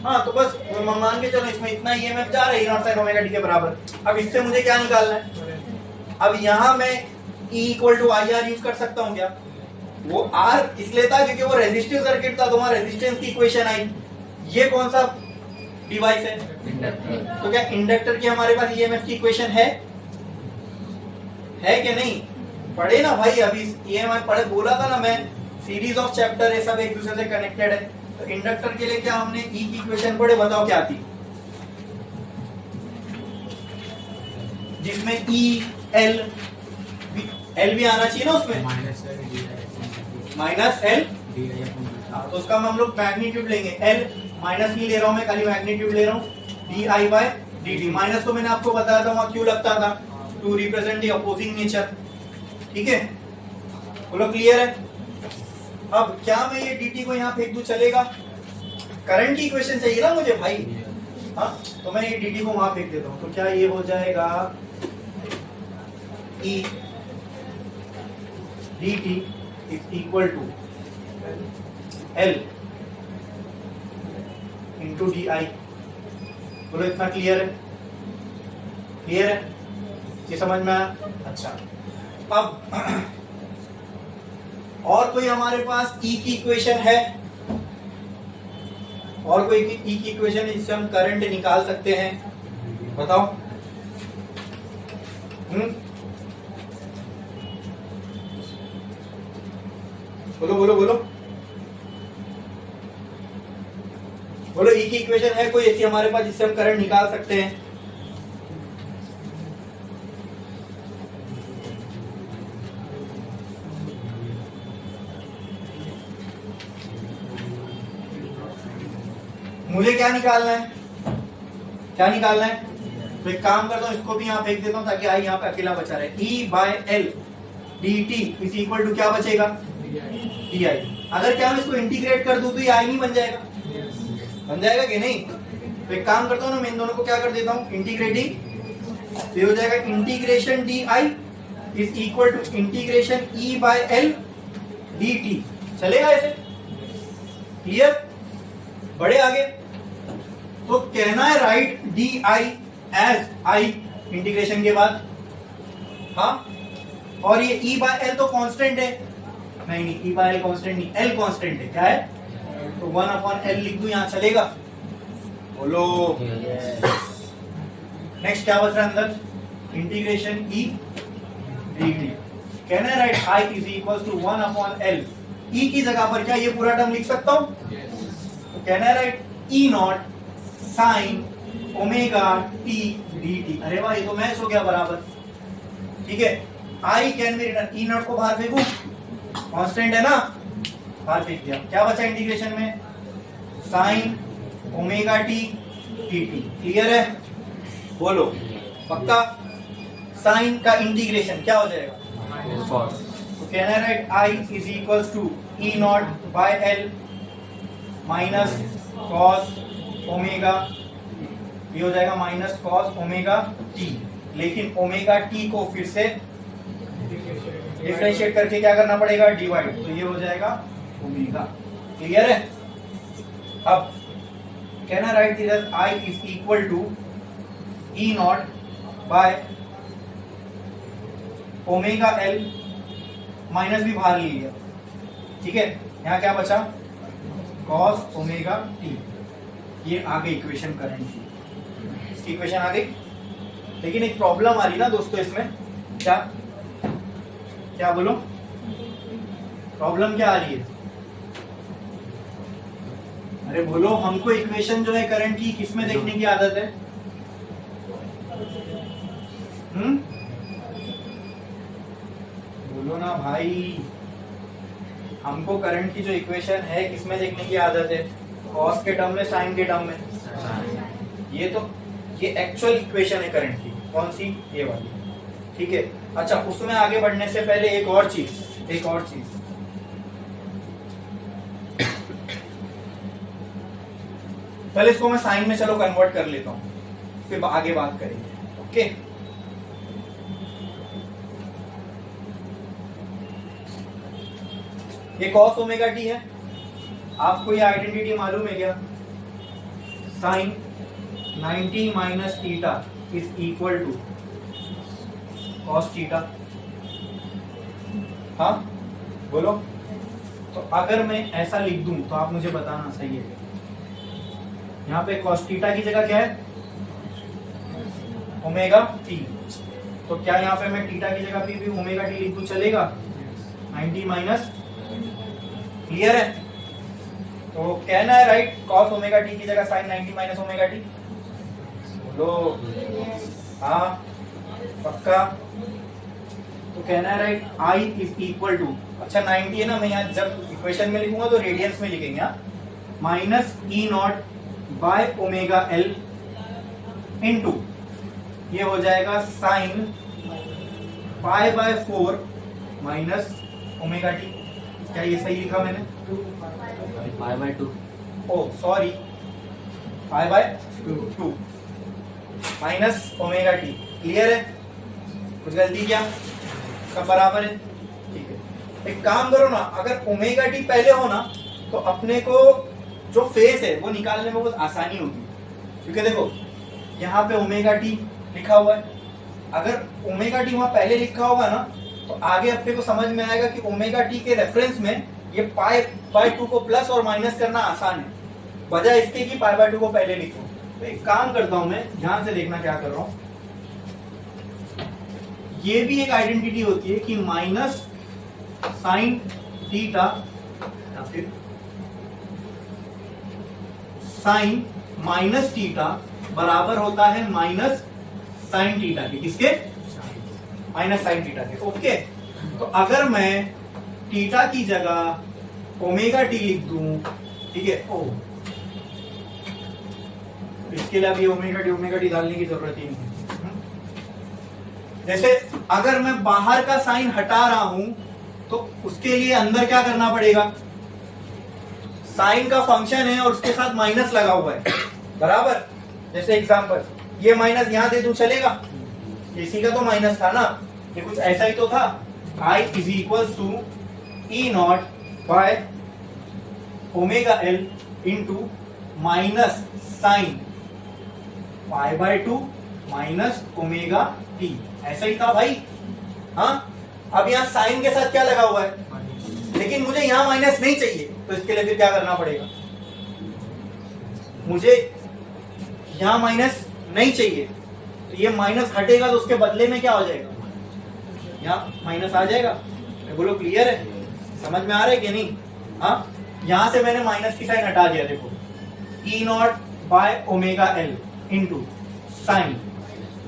हाँ, तो बस मान के चलो इसमें इतना ईएमएफ जा रहा है ई नॉट साइन ओमेगा टी के बराबर. अब इससे मुझे क्या निकालना है? अब यहाँ मैं E equal to I R use कर सकता हूँ क्या? वो आर इसलिए था क्योंकि वो रेजिस्टिव सर्किट था, तो वहां रेजिस्टेंस की इक्वेशन आई. ये कौन सा डिवाइस है? इंडक्टर. तो क्या इंडक्टर की हमारे पास ईएमएफ की इक्वेशन है कि नहीं? पढ़े ना भाई, अभी ईएमएफ पढ़े, बोला था ना मैं, सीरीज ऑफ चैप्टर है, सब एक दूसरे से कनेक्टेड है. तो इंडक्टर के लिए क्या हमने ई की इक्वेशन पढ़े? बताओ क्या थी? जिसमें ई एल भी आना चाहिए ना उसमें, माइनस एल. तो उसका हम लोग मैग्नीट्यूड लेंगे. एल माइनस नहीं ले रहा हूं मैं, खाली मैग्नीट्यूड ले रहा हूं. D I by d t. Minus तो मैंने आपको बताया था वहां क्यों लगता था? To represent the opposing nature. ठीक है, बोलो क्लियर है? अब क्या मैं ये dt को यहाँ फेंक दूं, चलेगा? करंट की इक्वेशन चाहिए ना मुझे भाई. हाँ, तो मैं ये dt को वहां फेंक देता हूं. तो क्या ये हो जाएगा? e dt is equal to l into d I. बोलो इतना क्लियर है? क्लियर है? ये समझ में आया? अच्छा. अब और कोई हमारे पास E की इक्वेशन है? और कोई E की इक्वेशन जिससे हम करंट निकाल सकते हैं? बताओ. बोलो बोलो बोलो बोलो। ई की इक्वेशन है कोई ऐसी हमारे पास जिससे हम करंट निकाल सकते हैं? मुझे क्या निकालना है? क्या निकालना है? तो एक काम करता हूं, इसको भी यहां फेंक देता हूं ताकि आई यहां पे अकेला बचा रहे। E by L d t is equal to क्या बचेगा? D I. अगर क्या मैं इसको इंटीग्रेट कर दूं तो ये आई नहीं बन जाएगा? बन जाएगा कि नहीं? तो एक काम करता हूं ना, मैं इन दोनों को क्या कर देता हूं, इंटीग्रेटिंग। तो ये हो जाएगा integration d I is equal to integration E by L d t. चलेगा ऐसे? क्लियर? बढ़े आगे। तो कहना है write d I as I integration के बाद। हाँ, और ये ई बाय एल तो कांस्टेंट है। नहीं, ई बाय एल कांस्टेंट नहीं, एल कांस्टेंट है। क्या है? तो 1/L लिख दूं यहां, चलेगा? बोलो। नेक्स्ट क्या बच रहा है अंदर? Integration E d t. कहना है write I is equal to 1/L। E की जगह पर क्या ये पूरा टर्म लिख सकता हूं? तो कहना है right E not sine omega T D T. अरे वाह, ये तो मैच हो गया बराबर। ठीक है, I can be written. E naught को बाहर फेंकू, कांस्टेंट है ना, बाहर फेंक दिया। क्या बचा इंटीग्रेशन में? Sign omega T T T. Clear है? बोलो पक्का? साइन का इंटीग्रेशन क्या हो जाएगा? तो कहना है write I is equal to E not by L minus cos omega, ये हो जाएगा माइनस कॉस ओमेगा टी। लेकिन ओमेगा टी को फिर से डिफरेंशिएट करके क्या करना पड़ेगा? डिवाइड। तो ये हो जाएगा ओमेगा। क्लियर है? अब कहना राइट इधर I is equal to E not by omega L, minus भी बाहर ले लिया। ठीक है, यहां क्या बचा? Cos omega T. ये आ गई इक्वेशन करंट की, इसकी इक्वेशन आ गई। लेकिन एक प्रॉब्लम आ रही ना दोस्तों इसमें। क्या क्या बोलो? प्रॉब्लम क्या आ रही है? अरे बोलो, हमको इक्वेशन जो है करंट की किसमें देखने की आदत है? बोलो ना भाई, हमको करंट की जो इक्वेशन है किसमें देखने की आदत है? कॉस के टर्म में, साइन के टर्म में। ये तो ये एक्चुअल इक्वेशन है करंट की। कौन सी? ये वाली। ठीक है, अच्छा उसमें आगे बढ़ने से पहले एक और चीज पहले इसको मैं साइन में चलो कन्वर्ट कर लेता हूं, फिर आगे बात करेंगे। ओके, ये कॉस ओमेगा टी है। आपको ये आइडेंटिटी मालूम है क्या? Sine 90 minus theta is equal to cos theta. हाँ बोलो। तो अगर मैं ऐसा लिख दूं तो आप मुझे बताना सही है। यहाँ पे कॉस थीटा की जगह क्या है? Omega t. तो क्या यहाँ पे मैं थीटा की जगह भी ओमेगा टी लिख दूं, चलेगा? 90 माइनस। क्लियर है? तो कहना है राइट कॉस ओमेगा टी की जगह साइन 90 माइनस ओमेगा टी। बोलो हाँ पक्का? तो कहना है write I is equal to, अच्छा 90 है ना, मैं यहाँ जब इक्वेशन में लिखूंगा तो रेडियंस में लिखेंगे, minus E not by omega L into ये हो जाएगा sine pi by 4 minus omega t. क्या ये सही लिखा मैंने? Pi by 2। Oh sorry, pi by 2 minus omega t. Clear है? कुछ गलती क्या? सब बराबर है? ठीक है, एक काम करो ना, अगर ओमेगा टी पहले हो ना तो अपने को जो फेस है वो निकालने में बहुत आसानी होगी। क्योंकि देखो यहाँ पे ओमेगा टी लिखा हुआ है, अगर ओमेगा टी वहां पहले लिखा होगा ना तो आगे अपने को समझ में आएगा कि ओमेगा टी के रेफरेंस में ये पाई बाय 2 को प्लस और माइनस करना आसान है, बजाय इसके कि पाई बाय 2 को पहले लिखो। तो एक काम करता हूं मैं, ध्यान से देखना क्या कर रहा हूं। ये भी एक आइडेंटिटी होती है कि माइनस साइन थीटा या फिर साइन माइनस थीटा बराबर होता है माइनस साइन थीटा के। किसके? माइनस साइन थीटा के। ओके, तो अगर मैं थीटा की जगह ओमेगा टी लिख दूं, ठीक है, ओ इसके लिए अभी ओमेगा टी डालने की जरूरत ही नहीं। जैसे अगर मैं बाहर का साइन हटा रहा हूं तो उसके लिए अंदर क्या करना पड़ेगा? साइन का फंक्शन है और उसके साथ माइनस लगा हुआ है, बराबर। जैसे एग्जांपल, ये माइनस यहां दे दूं चलेगा? इसी का तो माइनस था ना, ये कुछ ऐसा ही तो था। I is equal to E not by omega L into minus sine pi by 2 minus omega t. ऐसा ही था भाई। हाँ, अब यहाँ साइन के साथ क्या लगा हुआ है, लेकिन मुझे यहाँ माइनस नहीं चाहिए, तो इसके लिए फिर क्या करना पड़ेगा? मुझे यहाँ माइनस नहीं चाहिए, तो ये माइनस हटेगा तो उसके बदले में क्या हो जाएगा? यहाँ माइनस आ जाएगा। बोलो क्लियर है? समझ में आ रहा है कि नहीं? हाँ, यहां से मैंने माइनस की साइन हटा दिया। देखो, E not by omega L into sine,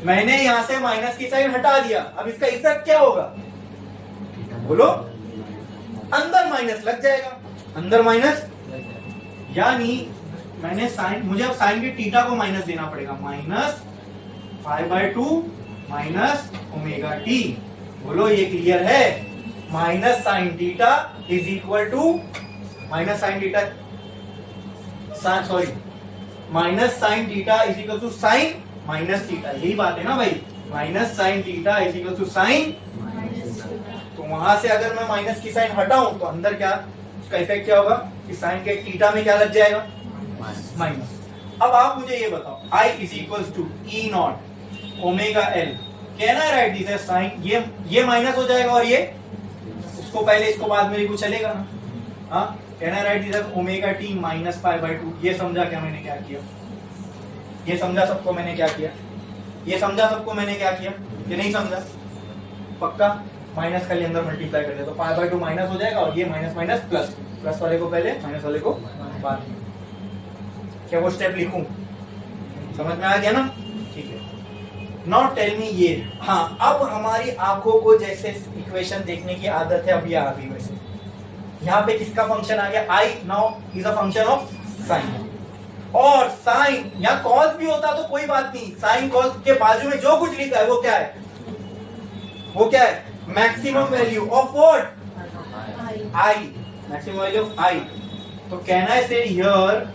मैंने यहां से माइनस की साइन हटा दिया। अब इसका इफेक्ट क्या होगा? बोलो, अंदर माइनस लग जाएगा, अंदर माइनस, यानी मैंने साइन, मुझे अब साइन की थीटा को माइनस देना पड़ेगा, minus pi by 2 minus omega t. बोलो ये क्लियर है? Minus sine theta is equal to minus sine theta, sorry, minus sine theta is equal to sine minus theta. यही बात है ना भाई? Minus sine theta is equal to sine. तो वहां से अगर मैं माइनस की साइन हटाऊं तो अंदर क्या, उसका इफेक्ट क्या होगा कि साइन के थीटा में क्या लग जाएगा? माइनस। अब आप मुझे ये बताओ, I is equal to E naught omega L, can I write this as sine, ये माइनस हो जाएगा और ये उसको पहले इसको बाद में लिखो, चलेगा ना? हाँ, can I write this as omega t minus pi by 2। ये समझा क्या मैंने क्या किया? ये समझा सबको मैंने क्या किया? ये समझा सबको मैंने क्या किया? ये नहीं समझा? पक्का? माइनस खाली अंदर मल्टीप्लाई कर दे तो पाई बाय 2 माइनस हो जाएगा और ये माइनस माइनस प्लस, प्लस वाले को पहले माइनस वाले को बाद में। क्या वो स्टेप लिखूं? समझ में आ गया ना? ठीक है। नाउ टेल मी ये, हाँ, अब हमारी आंखों को जैसे इक्वेशन देखने की आदत है, अब ये आ गई। वैसे यहाँ पे किसका फंक्शन आ गया? I now is a function of sine, और साइन यहाँ कॉस भी होता तो कोई बात नहीं, साइन कॉस के बाजू में जो कुछ लिखा है वो क्या है? वो क्या है? Maximum value of what? I, maximum value of I. तो can I say here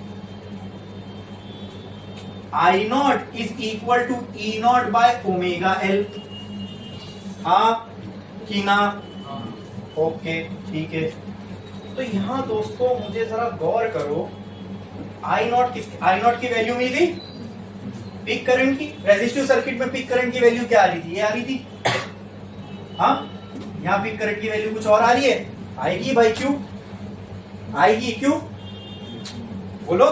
I not is equal to E not by omega L? हाँ कि ना? ओके, ठीक है। तो यहां दोस्तों मुझे जरा गौर करो, आई नॉट की वैल्यू मिल गई पीक करंट की। रेजिस्टिव सर्किट में पीक करंट की वैल्यू क्या आ रही थी? ये आ रही थी। हाँ, यहाँ पीक करंट की वैल्यू कुछ और आ रही है? आएगी भाई, क्यों आएगी? क्यों? बोलो,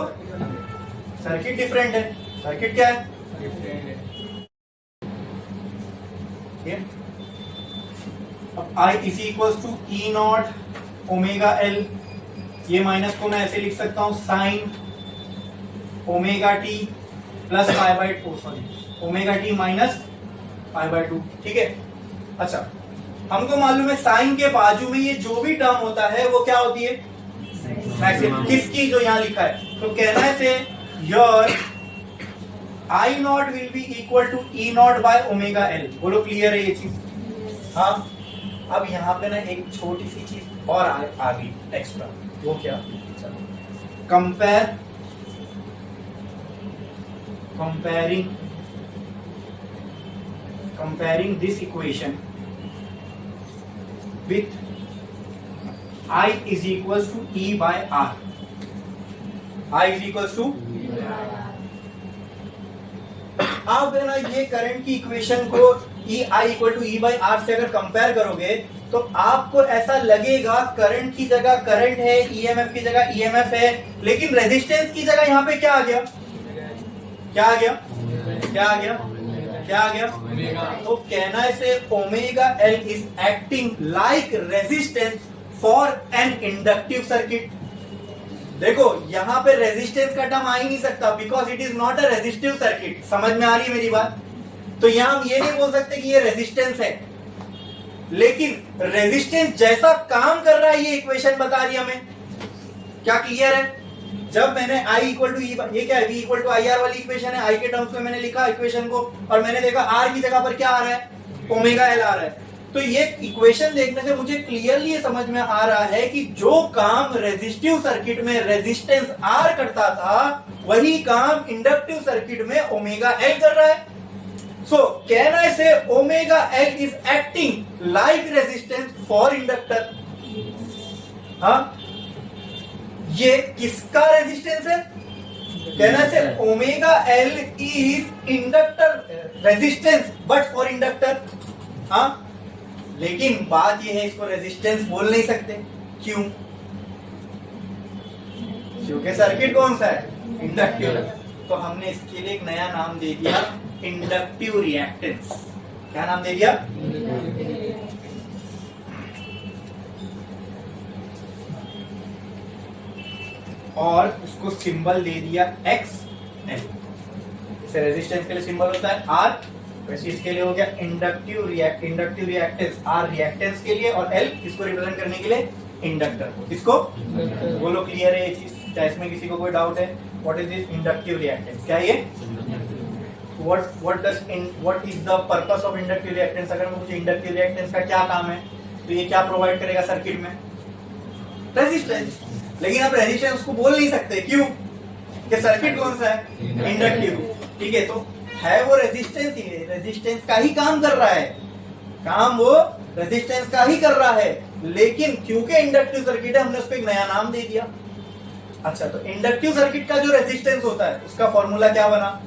सर्किट डिफरेंट है। सर्किट क्या है? अब I is equal to E naught omega L, ये माइनस को मैं ऐसे लिख सकता हूं, sine omega T plus pi by 2, sorry, omega t minus pi by 2। ठीक है। अच्छा, हमको मालूम है साइन के बाजू में ये जो भी टर्म होता है वो क्या होती है? मैक्सिमम। किसकी? जो यहाँ लिखा है। तो कहना है say your I naught will be equal to E not by omega L. बोलो क्लियर है ये चीज? हाँ। अब यहाँ पे ना एक छोटी सी चीज और आ गई एक्स्ट्रा, वो क्या? Comparing this equation with I is equals to E by R. I is equals to आप ना ये करंट की इक्वेशन को I equal to E by R से अगर कंपेयर करोगे तो आपको ऐसा लगेगा करंट की जगह करंट है, EMF की जगह EMF है, लेकिन रेजिस्टेंस की जगह यहाँ पे क्या आ गया? क्या आ गया? क्या आ गया? क्या आ गया? तो कहना है say omega L is acting like resistance for an inductive circuit. देखो यहां पे रेजिस्टेंस का टर्म आ ही नहीं सकता because it is not a resistive circuit. समझ में आ रही है मेरी बात? तो यहां हम ये नहीं बोल सकते कि ये रेजिस्टेंस है, लेकिन रेजिस्टेंस जैसा काम कर रहा है ये इक्वेशन बता रही है हमें। क्या क्लियर है? जब मैंने I इक्वल टू ये क्या है, V equal to I R वाली इक्वेशन है, I के टर्म्स में मैंने लिखा इक्वेशन को और मैंने देखा R की जगह पर क्या आ रहा है, ओमेगा एल आ रहा है। तो ये इक्वेशन देखने से मुझे क्लियरली समझ में आ रहा है कि जो काम रेजिस्टिव सर्किट में रेजिस्टेंस R करता था वही काम इंडक्टिव सर्किट में ओमेगा एल कर रहा है। So can I say omega L is acting like resistance for inductor? हाँ, ये किसका रेजिस्टेंस है? Can I say omega L is inductor resistance but for inductor? हाँ, लेकिन बात ये है इसको रेजिस्टेंस बोल नहीं सकते। क्यों? क्योंकि सर्किट कौन सा है, इंडक्टिव। तो हमने इसके लिए एक नया नाम दे दिया इंडक्टिव रिएक्टेंस। क्या नाम दे दिया? और उसको सिंबल दे दिया एक्स एल। इसे रेजिस्टेंस के लिए सिंबल होता है आर, वैसे इसके लिए हो गया इंडक्टिव रिएक्टेंस। आर रिएक्टेंस के लिए और एल इसको रिप्रेजेंट करने के लिए इंडक्टर। इसको बोलो क्लियर है ये चीज? क्या इसमें किसी को कोई डाउट है? What is this inductive reactance? क्या ये what is the purpose of inductive reactance? अगर मैं पूछूं इंडक्टिव रिएक्टेंस का क्या काम है तो ये क्या प्रोवाइड करेगा सर्किट में? रेजिस्टेंस। लेकिन आप रेजिस्टेंस को बोल नहीं सकते। क्यों? कि सर्किट कौन सा है, इंडक्टिव। ठीक है, तो है वो रेजिस्टेंस ही है, रेजिस्टेंस का ही काम कर रहा है, काम वो रेजिस्टेंस का ही कर रहा है। लेकिन क्योंकि इंडक्टिव सर्किट है हमने उसको एक नया नाम दे दिया। अच्छा, तो इंडक्टिव सर्किट का जो रेजिस्टेंस होता है उसका फॉर्मूला क्या बना?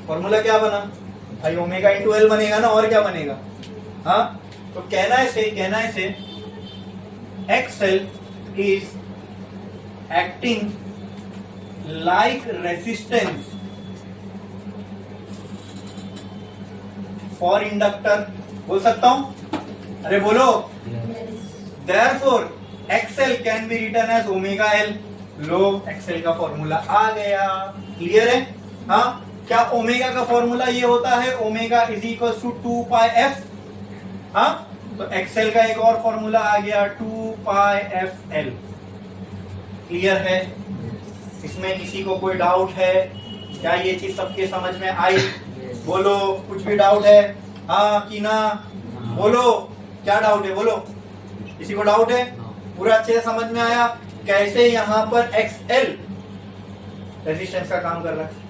फॉर्मूला क्या बना? आई ओमेगा इंटू एल बनेगा ना, और क्या बनेगा? हाँ, तो कहना है say X L is acting like resistance for inductor. बोल सकता हूं? अरे बोलो। Therefore XL can be written as omega L. लो, एक्सएल का फॉर्मूला आ गया। क्लियर है? हाँ, क्या ओमेगा का फॉर्मूला ये होता है, omega is equal to 2 pi f. हाँ, तो एक्सएल का एक और फॉर्मूला आ गया 2 पाई एफ एल। क्लियर है? इसमें किसी को कोई डाउट है? क्या ये चीज सबके समझ में आई? बोलो, कुछ भी डाउट है? हाँ कि ना? बोलो, क्या डाउट है? बोलो, किसी को डाउट है? पूरा अच्छे से समझ में आया कैसे यहाँ पर एक्सएल रेजिस्टेंस का काम कर रहा है?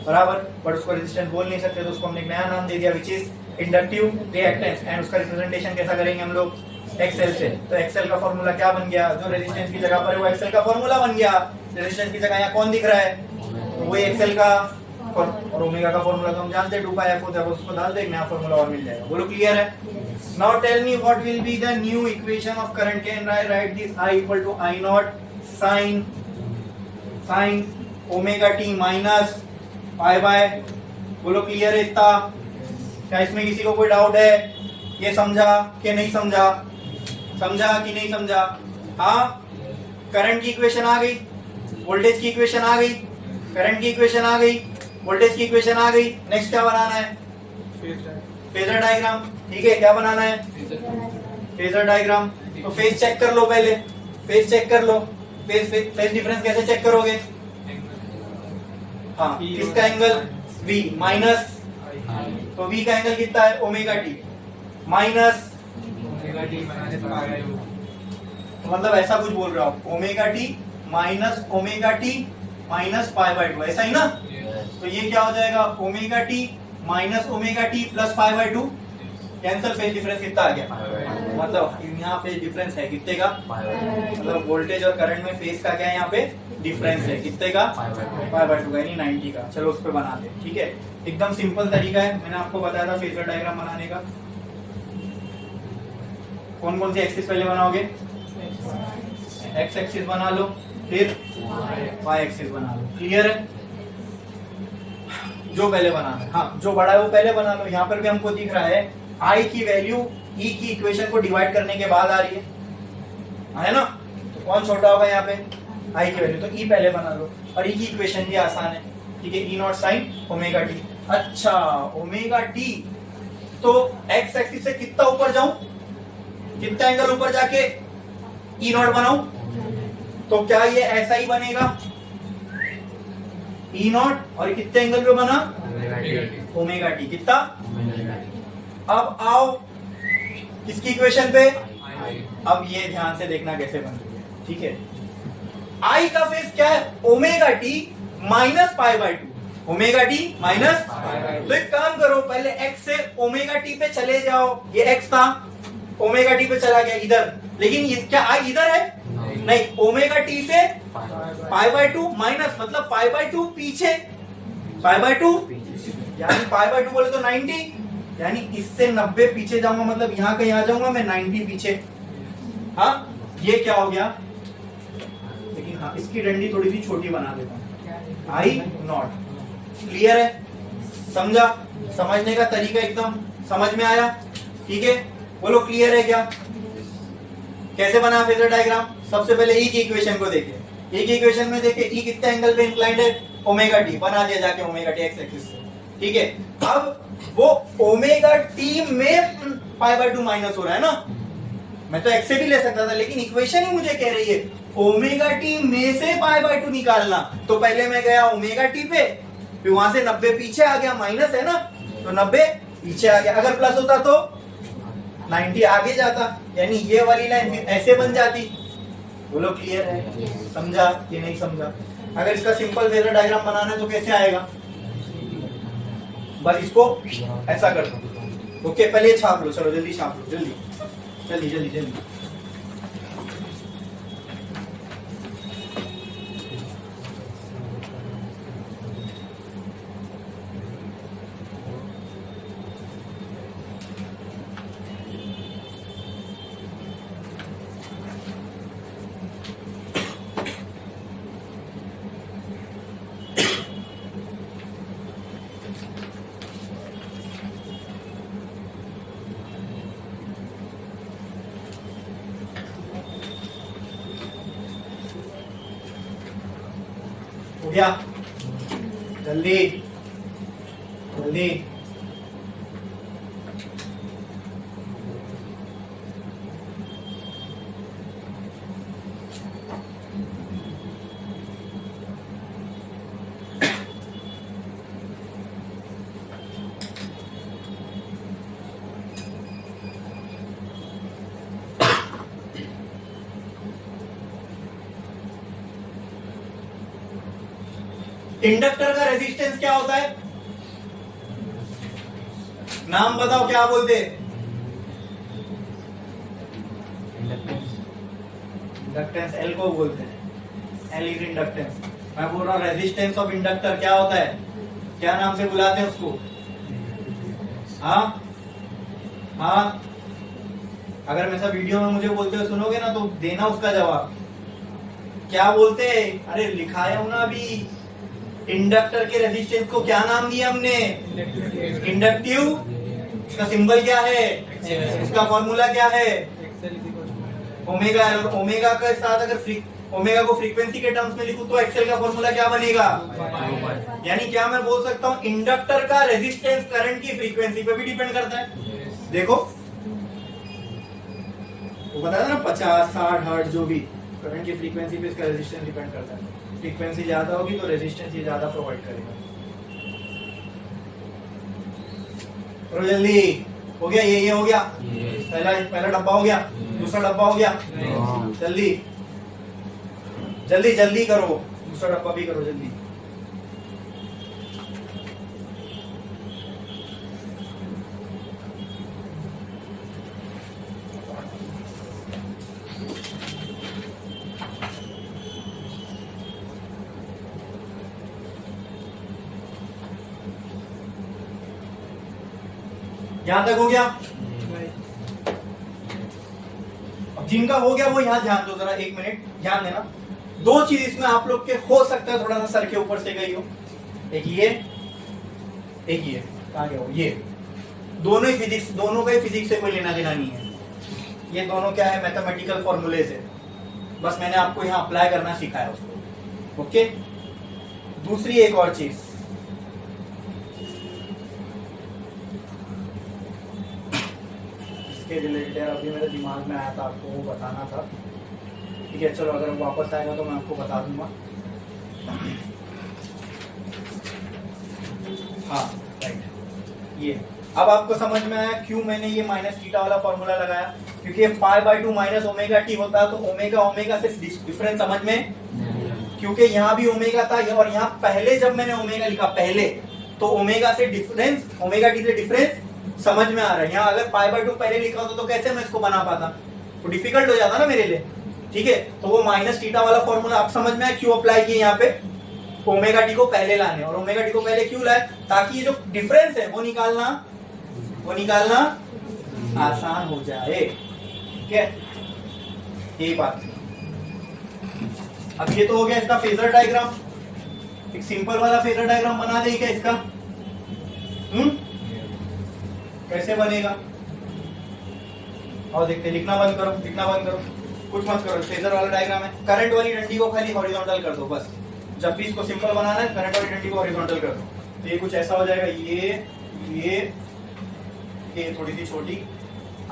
बराबर। बट उसको रेजिस्टेंस बोल नहीं सकते तो उसको हमने एक नया नाम दे दिया which is inductive reactance. And उसका रिप्रेजेंटेशन कैसा करेंगे हम लोग? एक्सएल से। तो एक्सएल का फॉर्मूला क्या बन गया? जो रेजिस्टेंस की जगह पर है वो एक्सएल का फॉर्मूला बन गया। रेजिस्टेंस की जगह यहाँ कौन दिख रहा है? तो वही एक्सएल का। और ओमेगा का फॉर्मूला तो हम जानते हैं 2 पाई एफ होता है, उसको डाल दे, एक नया फॉर्मूला और मिल जाएगा। बोलो क्लियर है? Now tell me what will be the new equation of current. Can I write this I equal to I naught sine omega t minus pi by. बोलो क्लियर है इतना? क्या इसमें किसी को कोई डाउट है? ये समझा कि नहीं समझा? समझा कि नहीं समझा? हाँ, करंट की इक्वेशन आ गई, वोल्टेज की इक्वेशन आ गई, करंट की इक्वेशन आ गई, वोल्टेज की इक्वेशन आ गई। नेक्स्ट क्या बनाना है? Phasor diagram. ठीक है, क्या बनाना है? Phasor diagram. तो फेज चेक कर लो पहले, फेज चेक कर लो। फेज डिफरेंस कैसे चेक करोगे? हाँ, किसका एंगल? V माइनस, तो V का एंगल कितना है? Omega t minus omega t minus pi by 2। मतलब ऐसा कुछ बोल रहा हूँ, omega t minus pi by 2, ऐसा ही ना? तो ये क्या हो जाएगा? Omega t minus omega T plus pi by 2। Cancel. Phase difference कितना आ गया? मतलब यहाँ फेज डिफरेंस है कितने का? मतलब वोल्टेज और करंट में फेज का क्या है यहाँ पे? डिफरेंस है कितने का? पाई बाय 2 का, यानी 90 का। चलो उस पर बनाते हैं। ठीक है, एकदम सिंपल तरीका है, मैंने आपको बताया था फेजर डायग्राम बनाने का। कौन कौन सी एक्सिस पहले बनाओगे? एक्स एक्सिस बना लो, फिर वाई एक्सिस बना लो। क्लियर है? जो पहले बनाना है, हाँ जो बड़ा है वो पहले बना लो। यहाँ पर भी हमको दिख रहा है I की वैल्यू ई की इक्वेशन को डिवाइड करने के बाद आ रही है ना? तो कौन छोटा होगा यहाँ पे? आई की वैल्यू। तो ई पहले बना लो, और ई की इक्वेशन भी आसान है, ठीक है, ई नॉट साइन ओमेगा टी। अच्छा, ओमेगा टी, तो एक्स एक्सिस से कितना ऊपर जाऊं, कितना एंगल ऊपर जाके ई नॉट बनाऊं? तो क्या ये ऐसा ही बनेगा, ई नॉट, और कितने एंगल पे बना? Omega T. कितना? अब आओ किसकी इक्वेशन पे? अब ये ध्यान से देखना कैसे बन रही है, ठीक है। आई का फेस क्या है? Omega t minus pi by 2, omega t minus. तो एक काम करो, पहले एक्स से ओमेगा टी पे चले जाओ, ये एक्स था, ओमेगा टी पे चला गया इधर, लेकिन ये क्या आई इधर है? नहीं, ओमेगा टी से पाई बाय 2 माइनस, मतलब पाई बाय 2 पीछे, पाई बाय 2 यानी पाई बाय 2 बोले तो 90, यानी इससे 90 पीछे जाऊंगा, मतलब यहाँ कहीं आ जाऊंगा मैं 90 पीछे। हाँ, ये क्या हो गया? लेकिन हाँ, इसकी डंडी थोड़ी सी छोटी बना देता हूँ, आई नॉट। क्लियर है? समझा? समझने का तरीका एकदम समझ में आया? ठीक है, बोलो क्लियर है क्या? कैसे बना फेजर डायग्राम? सबसे पहले ई की इक्वेशन को देखिए, ई की इक्वेशन में देखिए ई कितने एंगल पे इंक्लाइंड है? Omega T. बना दिया जाके ओमेगा टी एक्स एक्सिस से, ठीक है। अब वो ओमेगा टी में पाई बाय 2 माइनस हो रहा है ना, मैं तो एक्स से भी ले सकता था, लेकिन इक्वेशन ही मुझे कह रही है ओमेगा टी में से पाई बाय 2 निकालना। तो पहले मैं गया ओमेगा टी पे, फिर वहां से 90 पीछे आ गया, माइनस है ना, तो 90 पीछे आ गया। अगर प्लस होता तो 90 आगे जाता, यानी ये वाली लाइन फिर ऐसे बन जाती। बोलो क्लियर है? समझा कि नहीं समझा? अगर इसका सिंपल फेजर डायग्राम बनाना है तो कैसे आएगा? बस इसको ऐसा कर दो। ओके, पहले छाप लो, चलो जल्दी छाप लो, जल्दी जल्दी जल्दी जल्दी। हो गया? जल्दी जल्दी। इंडक्टर का रेजिस्टेंस क्या होता है? नाम बताओ, क्या बोलते हैं? इंडक्टेंस एल को बोलते हैं, एल इज इंडक्टेंस। मैं बोल रहा हूं रेजिस्टेंस ऑफ इंडक्टर क्या होता है? क्या नाम से बुलाते हैं उसको? हाँ हाँ, अगर मैं सब वीडियो में मुझे बोलते हुए सुनोगे ना तो देना उसका जवाब। क्या बोलते हैं? अरे लिखाया हूं ना अभी, इंडक्टर के रेजिस्टेंस को क्या नाम दिया हमने? इंडक्टिव। इसका सिंबल क्या है? इसका फॉर्मूला क्या है? ओमेगा। ओमेगा के साथ अगर ओमेगा को फ्रीक्वेंसी के टर्म्स में लिखूं तो एक्सेल का फॉर्मूला क्या बनेगा? यानी क्या मैं बोल सकता हूं इंडक्टर का रेजिस्टेंस करंट की फ्रीक्वेंसी पे भी डिपेंड करता है। देखो वो बताया था ना, 50 60 हर्ट्ज, जो भी करंट की फ्रीक्वेंसी पे इसका रेजिस्टेंस डिपेंड करता है। फ्रीक्वेंसी ज्यादा होगी तो रेजिस्टेंस ये ज्यादा प्रोवाइड करेगा। करो जल्दी। हो गया? ये हो गया, पहला डब्बा हो गया, दूसरा डब्बा हो गया। जल्दी जल्दी जल्दी करो, दूसरा डब्बा भी करो जल्दी। यहां तक हो गया? अब जिनका हो गया वो यहां ध्यान दो जरा, 1 मिनट ध्यान देना। 2 चीज इसमें आप लोग के हो सकता है थोड़ा सा सर के ऊपर से गई हो, एक ये कहा गया हो, ये दोनों ही फिजिक्स, दोनों का ही फिजिक्स से कोई लेना देना नहीं है। ये दोनों क्या है, मैथमेटिकल फॉर्मूलेज है, बस मैंने आपको यहाँ अप्लाई करना सिखाया उसको। ओके, दूसरी एक और चीज, इसके रिलेटेड अभी मेरे दिमाग में आया था, आपको वो बताना था। ठीक है, चलो अगर वापस आएगा तो मैं आपको बता दूंगा। हाँ राइट, ये अब आपको समझ में आया क्यों मैंने ये माइनस थीटा वाला फॉर्मूला लगाया, क्योंकि पाई बाय 2 माइनस ओमेगा टी होता है, तो ओमेगा ओमेगा से डिफरेंस समझ में, क्योंकि यहाँ भी ओमेगा था और यहाँ पहले जब मैंने ओमेगा लिखा पहले, तो ओमेगा से डिफरेंस, ओमेगा टी से डिफरेंस समझ में आ रहा है। यहाँ अगर पाई बाय 2 पहले लिखा होता तो कैसे मैं इसको बना पाता, तो डिफिकल्ट हो जाता ना मेरे लिए। ठीक है, तो वो माइनस थीटा वाला फॉर्मूला आप समझ में आया क्यों अप्लाई किए यहाँ पे, ओमेगा टी को पहले लाने, और ओमेगा टी को पहले क्यों लाए, ताकि ये जो डिफरेंस है वो निकालना आसान हो जाए। ठीक है, यही बात। अब ये तो हो गया इसका फेजर डायग्राम, एक सिंपल वाला फेजर डायग्राम बना दे क्या इसका? कैसे बनेगा? और देखते, लिखना बंद करो, कुछ मत करो, फेजर वाला डायग्राम है। करंट वाली डंडी को खाली हॉरिजॉन्टल कर दो बस, जब भी इसको सिंपल बनाना है करंट वाली डंडी को हॉरिजॉन्टल कर दो, तो ये कुछ ऐसा हो जाएगा। ये थोड़ी सी छोटी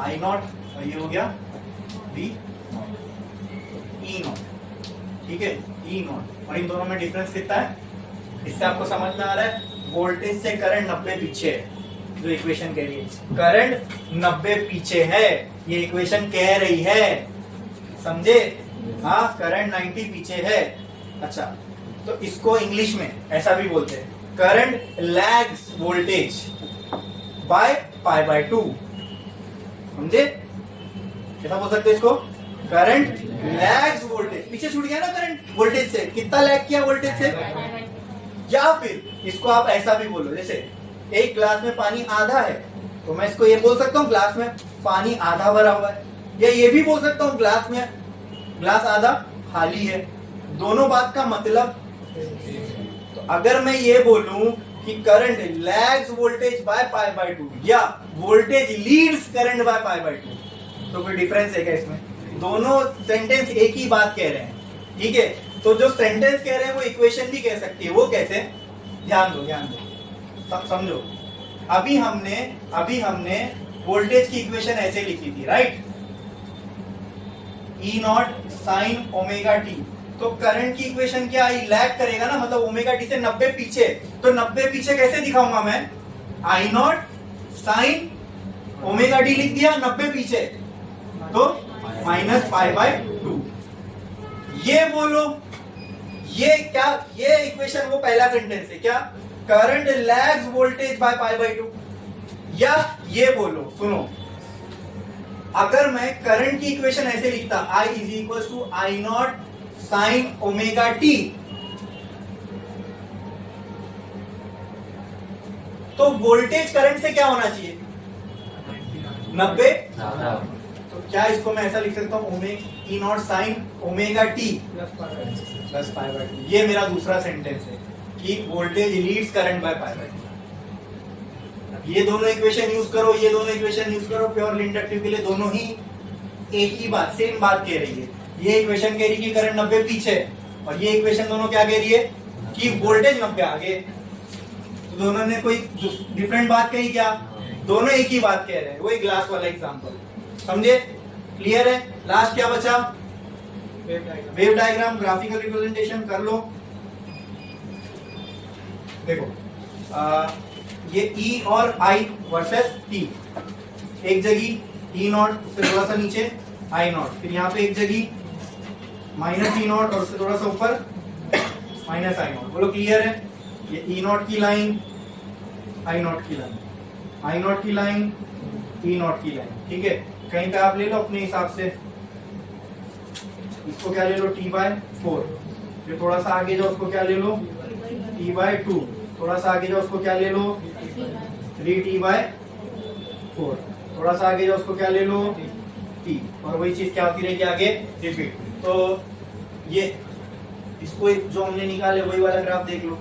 I नॉट, और ये हो गया V E नॉट। ठीक है, E नॉट, और इन दोनों में डिफरेंस कितना है, इससे आपको समझ में आ रहा है वोल्टेज से करंट 90 पीछे है। जो इक्वेशन कह रही है करंट 90 पीछे है, ये इक्वेशन कह रही है, समझे? हाँ, करंट 90 पीछे है। अच्छा, तो इसको इंग्लिश में ऐसा भी बोलते हैं, current lags voltage by pi by 2, समझे? कैसा बोल सकते हैं इसको, करंट लैग्स वोल्टेज, पीछे छूट गया ना करंट वोल्टेज से, कितना लैग किया वोल्टेज से। या फिर इसको आप ऐसा भी बोलो, जैसे एक ग्लास में पानी आधा है, तो मैं इसको ये बोल सकता हूँ ग्लास में पानी आधा भरा हुआ है, या ये भी बोल सकता हूँ ग्लास आधा खाली है। दोनों बात का मतलब, तो अगर मैं ये बोलूं कि current lags voltage by pi by 2 या voltage leads current by pi by 2, तो कोई डिफरेंस है क्या इसमें? दोनों सेंटेंस एक ही बात कह रहे हैं। ठीक है, तो जो सेंटेंस कह रहे हैं वो इक्वेशन भी कह सकती है। वो कैसे? ध्यान दो, समझो। अभी हमने वोल्टेज की इक्वेशन ऐसे लिखी थी, right? E naught sine omega t, तो करंट की इक्वेशन क्या आई, लैग करेगा ना, मतलब ओमेगा टी से 90 पीछे, तो 90 पीछे कैसे दिखाऊंगा मैं? I naught sine omega T लिख दिया, 90 पीछे, तो माइनस पाई बाय 2। ये बोलो, ये क्या, ये इक्वेशन वो पहला सेंटेंस है क्या, current lags voltage by pi by 2। या ये बोलो, सुनो, अगर मैं करंट की इक्वेशन ऐसे लिखता, I is equal to I naught sine omega t, तो वोल्टेज करंट से क्या होना चाहिए, 90। तो क्या इसको मैं ऐसा लिख सकता हूं, E not sine omega T plus pi by 2। ये मेरा दूसरा सेंटेंस है कि voltage leads current by pi by 2। ये दोनों इक्वेशन यूज करो, ये दोनों इक्वेशन यूज करो, प्योरली इंडक्टिव के लिए दोनों ही एक ही बात, सेम बात कह रही है। ये इक्वेशन कह रही है कि करंट 90 पीछे, और ये इक्वेशन दोनों क्या कह रही है कि वोल्टेज 90 आगे। तो दोनों ने कोई डिफरेंट बात कही क्या? दोनों एक ही बात कह रहे हैं। वही ग्लास वाला एग्जांपल, समझे? क्लियर है? लास्ट क्या बचा? वेव डायग्राम, ग्राफिकल रिप्रेजेंटेशन कर लो। देखो, ये E और I वर्सेस T, एक जगह E नॉट, उससे थोड़ा सा नीचे I नॉट, फिर यहाँ पे एक जगह माइनस E नॉट और उससे थोड़ा सा ऊपर माइनस I नॉट। बोलो क्लियर है? ये E नॉट की लाइन, I नॉट की लाइन, I नॉट की लाइन, E नॉट की लाइन। ठीक है, कहीं पे आप ले लो अपने हिसाब से, इसको क्या ले लो T/4, फिर थोड़ा सा आगे जाओ उसको क्या ले लो T/2, थोड़ा सा आगे जाओ उसको क्या ले लो 3T/4, थोड़ा सा आगे जाओ उसको क्या ले लो T, और वही चीज क्या होती रहेगी आगे, रिपीट। तो ये इसको जो हमने निकाले वही वाला ग्राफ देख लो।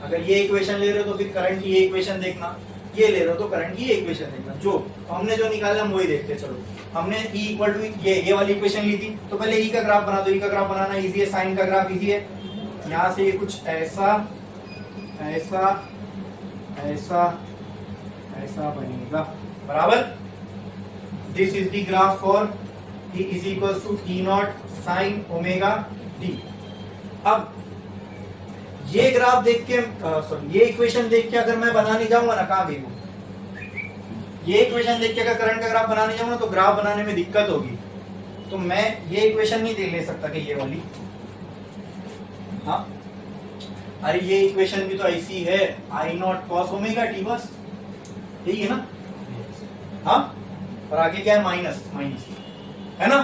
अगर ये इक्वेशन ले रहे हो तो फिर करंट की ये इक्वेशन देखना, ये ले रहे हो तो करंट की इक्वेशन देखना। जो तो हमने जो निकाला हम वही देखते चलो। हमने E इक्वल टू ये वाली इक्वेशन ली थी, तो पहले E का ग्राफ बना दो। E का ग्राफ बनाना इजी है, साइन का ग्राफ इजी है। यहाँ से ये कुछ ऐसा ऐसा ऐसा ऐसा बनेगा, बराबर। This is the graph for E is equal to E naught sine omega t. अब ये ग्राफ देख के सॉरी ये इक्वेशन देख के अगर मैं बनाने जाऊंगा ना, कहाँ गई वो, ये इक्वेशन देख के अगर करंट का ग्राफ बनाने जाऊंगा तो ग्राफ बनाने में दिक्कत होगी। तो मैं ये इक्वेशन नहीं दे ले सकता कि ये वाली, हाँ अरे ये इक्वेशन भी तो ऐसी है, आई नॉट कॉस ओमेगा टी, बस यही है ना। हाँ और आगे क्या है, माइनस माइनस है ना।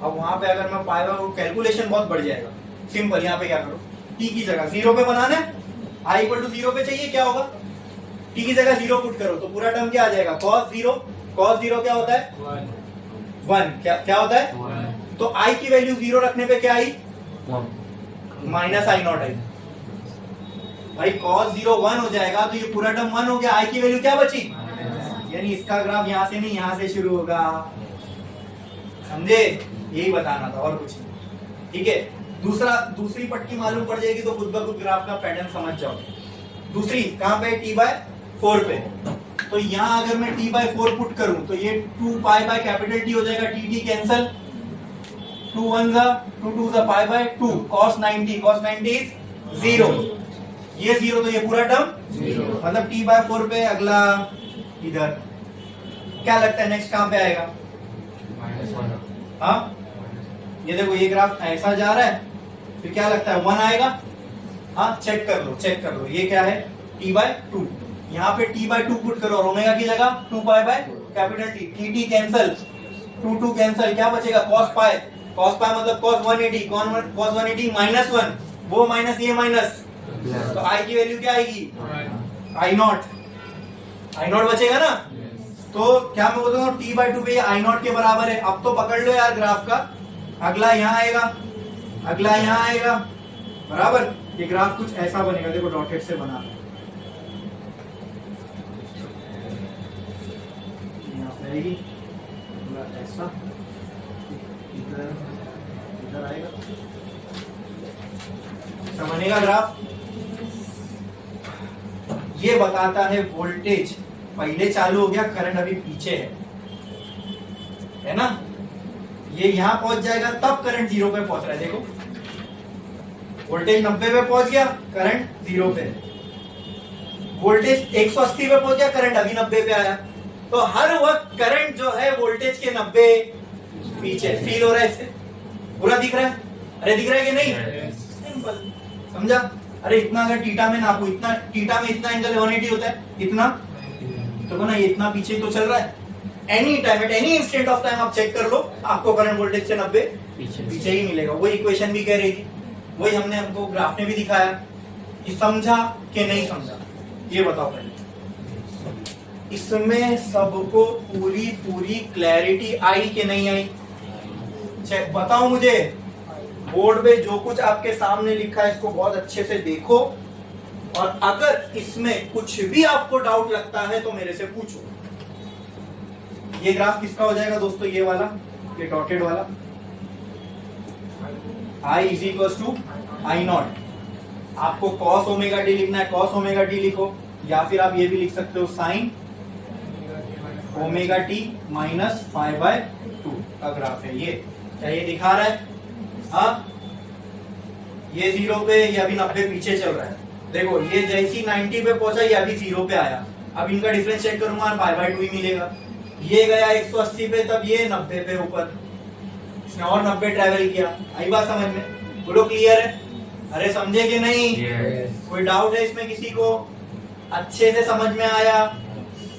अब वहां पे अगर मैं पाएगा वो कैलकुलेशन बहुत बढ़ जाएगा। सिंपल, यहाँ पे क्या करो, टी की जगह 0 पे बनाना है, आई इक्वल टू 0 पे चाहिए, क्या होगा, टी की जगह 0 पुट करो तो पूरा टर्म क्या आ जाएगा, cos 0। cos 0 क्या होता है, 1। क्या होता है, तो आई की वैल्यू 0 रखने पे क्या आई, माइनस आई नॉट आई। भाई cos 0 1 हो जाएगा तो ये पूरा टर्म 1 हो गया, आई की वैल्यू क्या बची, यानी इसका ग्राफ यहाँ से नहीं यहाँ से शुरू होगा, समझे, यही बताना था और कुछ नहीं। ठीक है, दूसरी पट्टी मालूम पड़ जाएगी तो खुद ब खुद ग्राफ का पैटर्न समझ जाओगे। दूसरी कहां पे, t/4 पे। तो यहां अगर मैं t/4 पुट करूं तो ये 2 पाई बाय कैपिटल टी हो जाएगा, टी कैंसल, 2 1 जा 2 2 जा पाई बाय 2 cos 90 इज 0, ये 0 तो ये पूरा टर्म 0, मतलब t/4 पे अगला इधर क्या लगता है नेक्स्ट कहां पे आएगा, हाँ ये देखो ये ग्राफ ऐसा जा रहा है, फिर क्या लगता है 1 आएगा, हाँ चेक कर लो ये क्या है, t/2। यहाँ पे t/2 पुट करो और ओमेगा की जगह 2 pi by capital T, T cancel, 2 2 cancel, क्या बचेगा cos पाई मतलब cos 180 माइनस 1, वो माइनस ये माइनस, तो आई की वैल्यू क्या आएगी, आई नॉट बचेगा ना। तो क्या मैं बोलता हूँ t/2 पे ये आई नॉट के बराबर है। अब तो पकड़ लो यार ग्राफ का, अगला यहाँ आएगा, बराबर। ये ग्राफ कुछ ऐसा बनेगा, देखो डॉटेड से बना, यहाँ पे आएगी ऐसा, इधर आएगा, ऐसा बनेगा ग्राफ। ये बताता है वोल्टेज पहले चालू हो गया, करंट अभी पीछे है ना। ये यहां पहुंच जाएगा तब करंट 0 पे पहुंच रहा है, देखो वोल्टेज 90 पे पहुंच गया, करंट 0 पे, वोल्टेज 180 पे पहुंच गया, करंट अभी 90 पे आया। तो हर वक्त करंट जो है वोल्टेज के 90 पीछे, फील हो रहा है इससे, पूरा दिख रहा है, अरे दिख रहा है कि नहीं, सिंपल, समझा। अरे इतना अगर टीटा में नापू, इतना टीटा में इतना एंगल 180 होता है, इतना तो ना ये इतना पीछे तो चल रहा है। Any time at any instant of time आप चेक कर लो, आपको करंट वोल्टेज से 90 पीछे ही मिलेगा। वही इक्वेशन भी कह रही थी, वही हमने हमको ग्राफ में भी दिखाया। ये समझा कि नहीं समझा, ये बताओ पहले। इसमें सबको पूरी क्लैरिटी आई कि नहीं आई, चेक बताओ मुझे। बोर्ड पे जो कुछ आपके सामने लिखा है इसको बहुत अच्छे से देखो, और अगर इसमें कुछ भी आपको डाउट लगता है तो मेरे से पूछो। ये ग्राफ किसका हो जाएगा दोस्तों, ये वाला, ये डॉटेड वाला, I is equal to I naught. आपको cos ओमेगा टी लिखना है, cos ओमेगा टी लिखो, या फिर आप ये भी लिख सकते हो sign omega t minus pi by 2 का ग्राफ है ये। क्या ये दिखा रहा है, हाँ ये 0 पे, ये अभी 90 पीछे चल रहा है। देखो ये जैसी 90 पे पहुंचा, ये अभी 0 पे आया। अब इनका डिफरेंस चेक करूंगा, पाई बाय 2 ही मिलेगा। ये गया 180 पे, तब ये 90 पे ऊपर, इसने और 90 ट्रैवल किया। आई बात समझ में, बोलो क्लियर है, अरे समझे कि नहीं, कोई डाउट है इसमें किसी को, अच्छे से समझ में आया,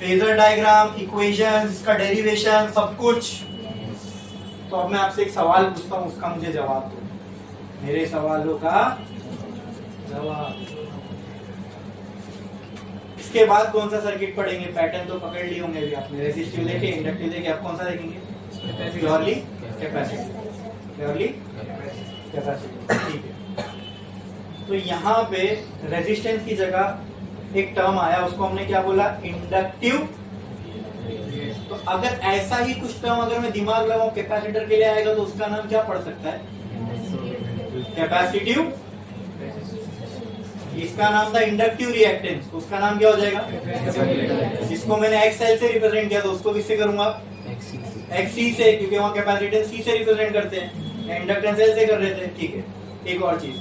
फेजर डायग्राम, इक्वेशन, इसका डेरिवेशन सब कुछ। तो अब मैं आपसे एक सवाल पूछता हूँ, उसका मुझे जवाब दो, मेरे सवालों का जवाब। इसके बाद कौन सा सर्किट पढ़ेंगे, पैटर्न तो पकड़ लिए होंगे भी आपने, रेजिस्टिव देखे, इंडक्टिव देखे, आप कौन सा देखेंगे, प्योरली कैपेसिटिव, प्योरली कैपेसिटिव, ठीक है। तो यहाँ पे रेजिस्टेंस की जगह एक टर्म आया, उसको हमने क्या बोला, इंडक्टिव। तो अगर ऐसा ही कुछ टर्म अगर मैं दिमाग लगाऊं कैपेसिटर के लिए आएगा तो उसका नाम क्या पड़ सकता है, कैपेसिटिव। इसका नाम था इंडक्टिव रिएक्टेंस, उसका नाम क्या हो जाएगा, जिसको मैंने एक्सएल से रिप्रेजेंट किया तो उसको किससे करूंगा, एक्सी से, क्योंकि वहां कैपेसिटेंस सी से रिप्रेजेंट करते हैं, इंडक्टेंस एल से कर रहे थे। ठीक है, एक और चीज,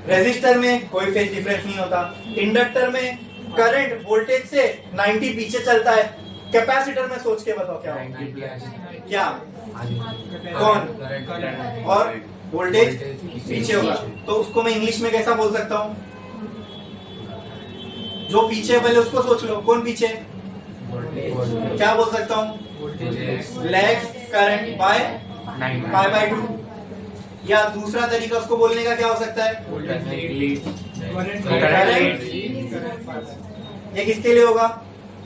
रेजिस्टर में कोई फेज डिफरेंस नहीं होता, इंडक्टर में करंट वोल्टेज से 90 पीछे चलता है, कैपेसिटर में सोच के बताओ क्या होगा, क्या कौन, और वोल्टेज पीछे होगा। तो उसको मैं इंग्लिश में कैसा बोल सकता हूँ, जो पीछे है पहले उसको सोच लो, कौन पीछे, क्या बोल सकता हूँ, lag current by pi by 2। या दूसरा तरीका उसको बोलने का क्या हो सकता है, ये किसके लिए होगा,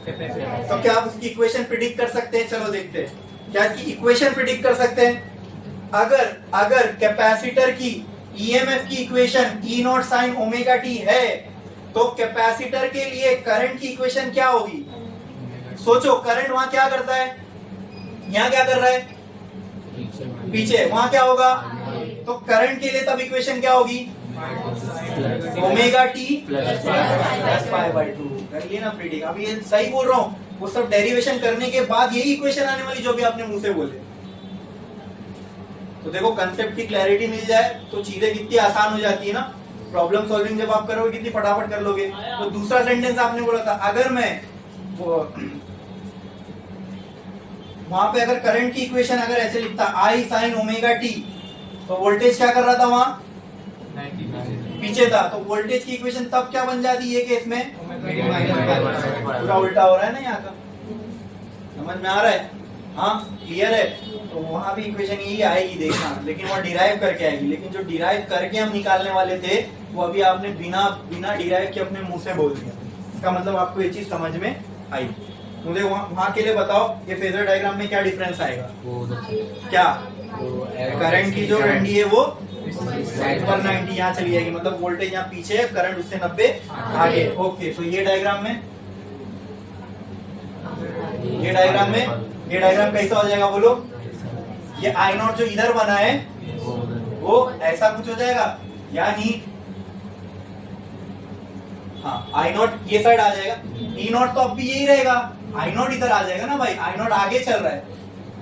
तो क्या आप उसकी इक्वेशन प्रिडिक्ट कर सकते हैं, चलो देखते हैं क्या इसकी इक्वेशन प्रिडिक्ट कर सकते हैं। अगर कैपेसिटर की ईएमएफ की equation E not sine omega T है तो कैपेसिटर के लिए करंट की इक्वेशन क्या होगी, सोचो, करंट वहां क्या करता है, यहाँ क्या कर रहा है, पीछे, वहां क्या होगा, तो करंट के लिए तब इक्वेशन क्या होगी, omega T plus pi by 2। कर लिया ना प्रीडिक्ट, अभी ये सही बोल रहा हूँ, वो सब डेरिवेशन करने के बाद यही इक्वेशन आने वाली जो भी आपने मुंह से बोले। तो देखो कंसेप्ट की क्लैरिटी मिल जाए तो चीजें कितनी आसान हो जाती है ना, प्रॉब्लम सॉल्विंग जब आप करोगे कितनी फटाफट कर लोगे। तो दूसरा सेंटेंस आपने बोला था, अगर मैं वहां पे अगर करंट की इक्वेशन अगर ऐसे लिखता आई साइन ओमेगा टी, तो वोल्टेज क्या कर रहा था वहां, पीछे था, तो वोल्टेज की इक्वेशन तब क्या बन जाती है केस में, पूरा उल्टा हो रहा है ना यहाँ का, समझ में आ रहा है, हाँ क्लियर है। तो वहां भी इक्वेशन यही आएगी देखना, लेकिन वो डिराइव करके आएगी, लेकिन जो डिराइव करके हम निकालने वाले थे वो अभी आपने बिना डिराइव के अपने मुंह से बोल दिया। इसका मतलब आपको ये चीज समझ में आई। मुझे वहां के लिए बताओ ये फेजर डायग्राम में क्या डिफरेंस आएगा, क्या करंट की जो डंडी है वो ऊपर 90 यहाँ चली जाएगी, मतलब वोल्टेज यहाँ पीछे है, करंट उससे 90 आगे। ओके, तो ये डायग्राम कैसा हो जाएगा बोलो, ये आई नॉट जो इधर बना है वो ऐसा कुछ हो जाएगा, यानी हाँ आई नॉट ये साइड आ जाएगा, ई नॉट तो अब भी यही रहेगा, आई नॉट इधर आ जाएगा ना भाई, आई नॉट आगे चल रहा है,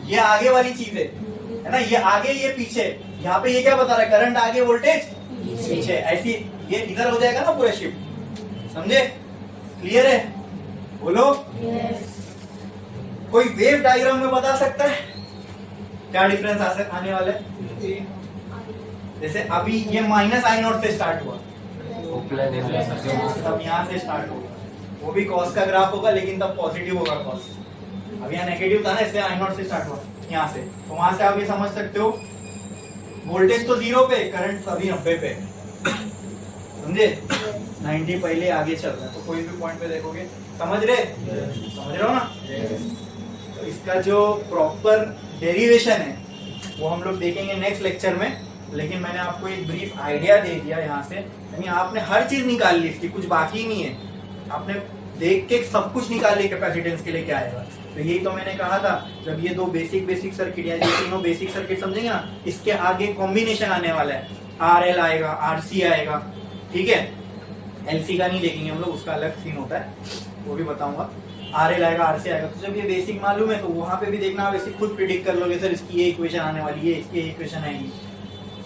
ये आगे वाली चीज है ना, ये आगे ये पीछे, यहाँ पे ये क्या बता रहा है, करंट आगे वोल्टेज पीछे, ऐसी ये इधर हो जाएगा ना पूरा शिफ्ट, समझे, क्लियर है, बोलो कोई वेव डायग्राम में बता सकता है क्या डिफरेंस आने वाला है। जैसे अभी ये माइनस आई नॉट से स्टार्ट हुआ, तब यहाँ से स्टार्ट होगा, वो भी कॉस का ग्राफ होगा लेकिन तब पॉजिटिव होगा कॉस, अब यहाँ नेगेटिव था ना इसलिए आई नॉट से स्टार्ट हुआ यहाँ से, तो वहां से आप ये समझ सकते हो वोल्टेज तो 0 पे, करंट अभी 90 पे, समझे, 90 पहले आगे चल रहा है, तो कोई भी पॉइंट पे देखोगे, समझ रहे हो ना। तो इसका जो प्रॉपर डेरिवेशन है वो हम लोग देखेंगे नेक्स्ट लेक्चर में, लेकिन मैंने आपको एक ब्रीफ आइडिया दे दिया यहाँ से, यानी आपने हर चीज निकाल ली, इसकी कुछ बाकी नहीं है, आपने देख के सब कुछ निकाल लिया कैपेसिटेंस के लिए क्या आएगा। तो यही तो मैंने कहा था, जब ये दो बेसिक सर्किट या ये तीनों बेसिक सर्किट समझेंगे ना, इसके आगे कॉम्बिनेशन आने वाला है, RL आएगा, RC आएगा, ठीक है, LC का नहीं देखेंगे हम लोग, उसका अलग सीन होता है, वो भी बताऊंगा, RL आएगा, RC आएगा। तो जब ये बेसिक मालूम है तो वहां पे भी देखना, आप ऐसे खुद प्रिडिक्ट कर लोगे, सर इसकी ये इक्वेशन आने वाली है, इसकी ये इक्वेशन आएगी,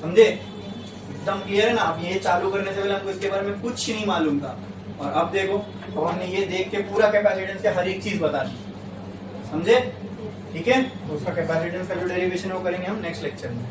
समझे, एकदम क्लियर है ना। अब ये चालू करने से पहले हमको इसके बारे में कुछ नहीं मालूम था, और अब देखो तो हमने ये देख के पूरा कैपेसिटेंस के हर एक चीज बता दी, समझे, ठीक है। तो उसका कैपेसिटेंस का जो डेरिवेशन है वो करेंगे हम नेक्स्ट लेक्चर में।